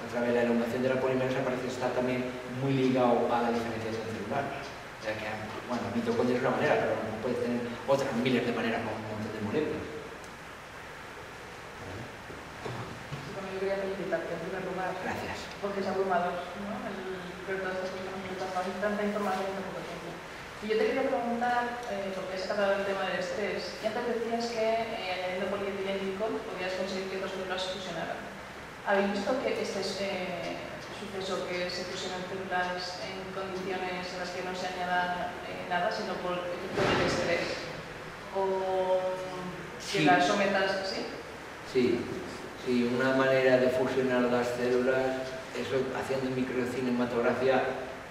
Otra vez, la elongación de la polimerasa parece estar también muy ligado a la diferenciación celular. O sea que, bueno, la mitocondria es una manera, pero puede tener otras miles de maneras con un montón de moléculas. Bueno, yo quería felicitarte en primer lugar. Gracias. Porque es abrumador, ¿no? Ver todas estas cosas, tanta información en poco tiempo. Y yo te quería preguntar, porque has tratado el tema del estrés, y antes decías que añadiendo polietilenglicol podías conseguir que dos células se fusionaran. ¿Habéis visto que este suceso que se fusionan células en condiciones en las que no se añada nada, sino por efecto del estrés? ¿O que las sometas así? Sí, una manera de fusionar las células, eso haciendo microcinematografía,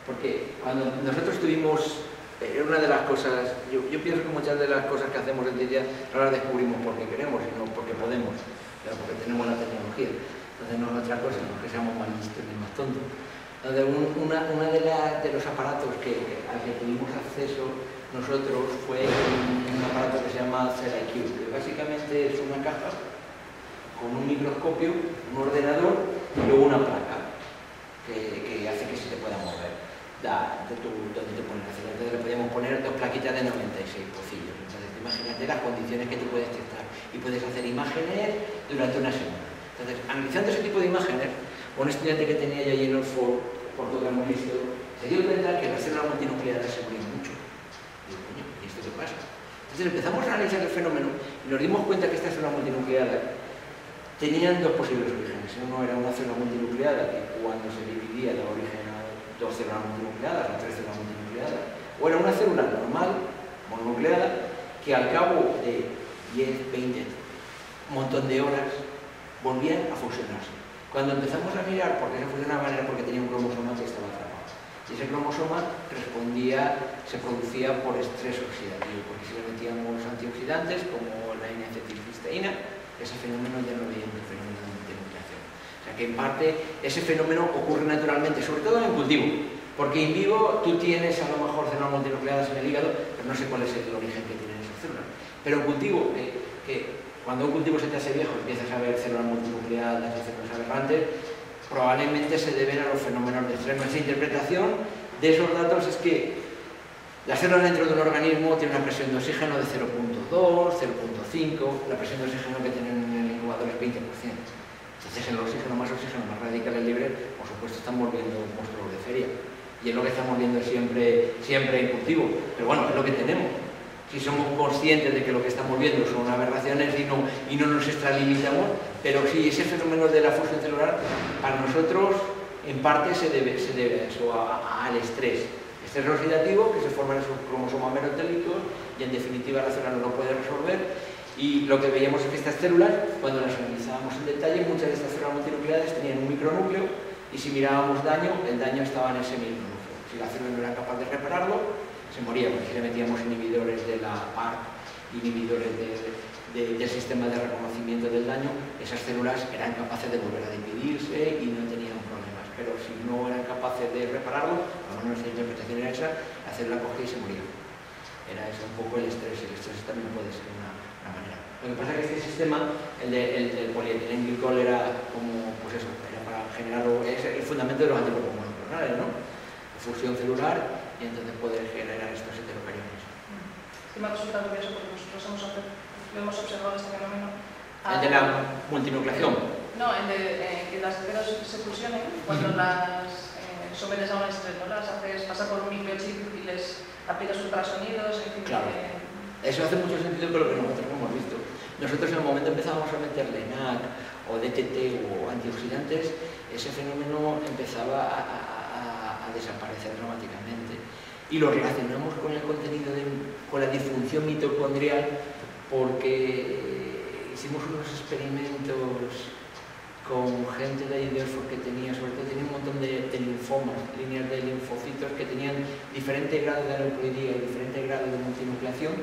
porque cuando nosotros tuvimos, una de las cosas, yo pienso que muchas de las cosas que hacemos en ciencia no las descubrimos porque queremos, sino porque podemos, porque tenemos la tecnología. Entonces no es otra cosa, no es que seamos más listos ni más tontos. Entonces, una de los aparatos al que tuvimos acceso nosotros fue un aparato que se llama CellIQ, que básicamente es una caja con un microscopio, un ordenador y luego una placa que hace que se te pueda mover donde te ponen la célula. Entonces le podíamos poner 2 plaquitas de 96 pocillos. Entonces imagínate las condiciones que te puedes testar y puedes hacer imágenes durante una semana. Entonces, analizando ese tipo de imágenes, un estudiante que tenía yo allí en Oxford, portugués muy listo, se dio cuenta que las células multinucleares se morían mucho. Digo, coño, ¿y esto qué pasa? Entonces empezamos a analizar el fenómeno y nos dimos cuenta que estas células multinucleadas tenían 2 posibles orígenes. Uno era una célula multinucleada que cuando se dividía daba origen a 2 células multinucleadas o 3 células multinucleadas. O era una célula normal, mononucleada, que al cabo de 10, 20, un montón de horas volvían a fusionarse. Cuando empezamos a mirar por qué se fusionaban era porque tenía un cromosoma que estaba atrapado. Y ese cromosoma se producía por estrés oxidativo, porque si le metíamos antioxidantes como la N-acetilcisteína, ese fenómeno ya no veíamos el fenómeno de multinucleación. O sea que en parte ese fenómeno ocurre naturalmente, sobre todo en el cultivo, porque in vivo tú tienes a lo mejor células multinucleadas en el hígado, pero no sé cuál es el origen que tienen esas células. Pero en cultivo, que cuando un cultivo se te hace viejo, empiezas a ver células multinucleadas y células aberrantes, probablemente se deben a los fenómenos de estrés. Nuestra interpretación de esos datos es que las células dentro de un organismo tienen una presión de oxígeno de 0.2, 0.5, la presión de oxígeno que tienen en el incubador es 20%. Entonces el oxígeno más radicales libres, por supuesto, están volviendo monstruos de feria. Y es lo que estamos viendo siempre en cultivo. Pero bueno, es lo que tenemos. Si somos conscientes de que lo que estamos viendo son aberraciones y no nos extralimitamos, pero sí, ese fenómeno de la fusión celular, para nosotros, en parte se debe a eso, al estrés. Estrés oxidativo, que se forman esos cromosomas merotélicos y en definitiva la célula no lo puede resolver. Y lo que veíamos es que estas células, cuando las analizábamos en detalle, muchas de estas células multinucleares tenían un micronúcleo y si mirábamos daño, el daño estaba en ese micronúcleo. Si la célula no era capaz de repararlo, se moría, porque si le metíamos inhibidores de la PARP, inhibidores del sistema de reconocimiento del daño, esas células eran capaces de volver a dividirse y no tenían problemas. Pero si no eran capaces de repararlo, por lo menos nuestra interpretación era esa, la célula cogía y se moría. Era eso un poco el estrés también puede ser una manera. Lo que pasa es que este sistema, el polietilenglicol, era como, pues eso, era para generar, es el fundamento de los anticuerpos monoclonales, ¿no? Fusión celular y entonces poder generar estos heterocariones. Sí, me ha resultado curioso porque nosotros hemos observado este fenómeno. ¿El de la multinucleación? No, el de que las células se fusionen cuando las sometes a un estrés, ¿no? Las haces pasar por un microchip y les aplicas ultrasonidos, en fin. Claro. Eso hace mucho sentido con lo que nosotros hemos visto. Nosotros en el momento empezamos a meterle NAC o DTT o antioxidantes, ese fenómeno empezaba a desaparecer dramáticamente. Y lo relacionamos con el contenido, con la disfunción mitocondrial, porque hicimos unos experimentos con gente de ahí de Oxford que tenía, sobre todo tenía un montón de linfomas, líneas de linfocitos que tenían diferente grado de aneuploidía y diferente grado de multinucleación,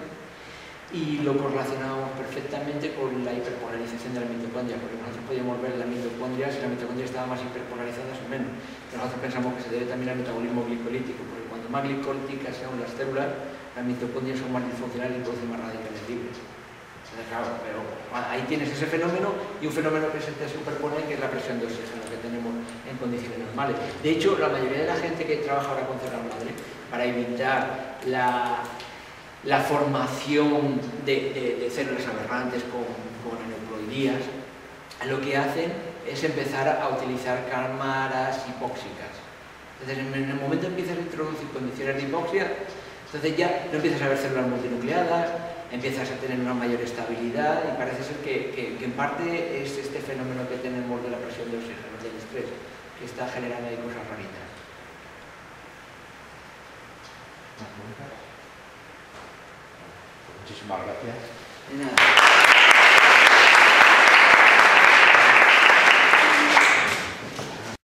y lo correlacionábamos perfectamente con la hiperpolarización de la mitocondria, porque nosotros podíamos ver la mitocondria, si la mitocondria estaba más hiperpolarizada o menos. Pero nosotros pensamos que se debe también al metabolismo glicolítico, porque cuanto más glicólíticas sean las células, las mitocondrias son más disfuncionales y producen más radicales libres. Entonces, claro, pero ahí tienes ese fenómeno y un fenómeno que se te superpone, que es la presión de oxígeno que tenemos en condiciones normales. De hecho, la mayoría de la gente que trabaja ahora con células madre, para evitar la formación de células aberrantes con aneuploidías, lo que hacen es empezar a utilizar cámaras hipóxicas. Entonces, en el momento que empiezas a introducir condiciones de hipoxia, entonces ya no empiezas a ver células multinucleadas, empiezas a tener una mayor estabilidad y parece ser que en parte es este fenómeno que tenemos de la presión de oxígeno, del estrés, que está generando ahí cosas raritas. Muchísimas gracias. De nada.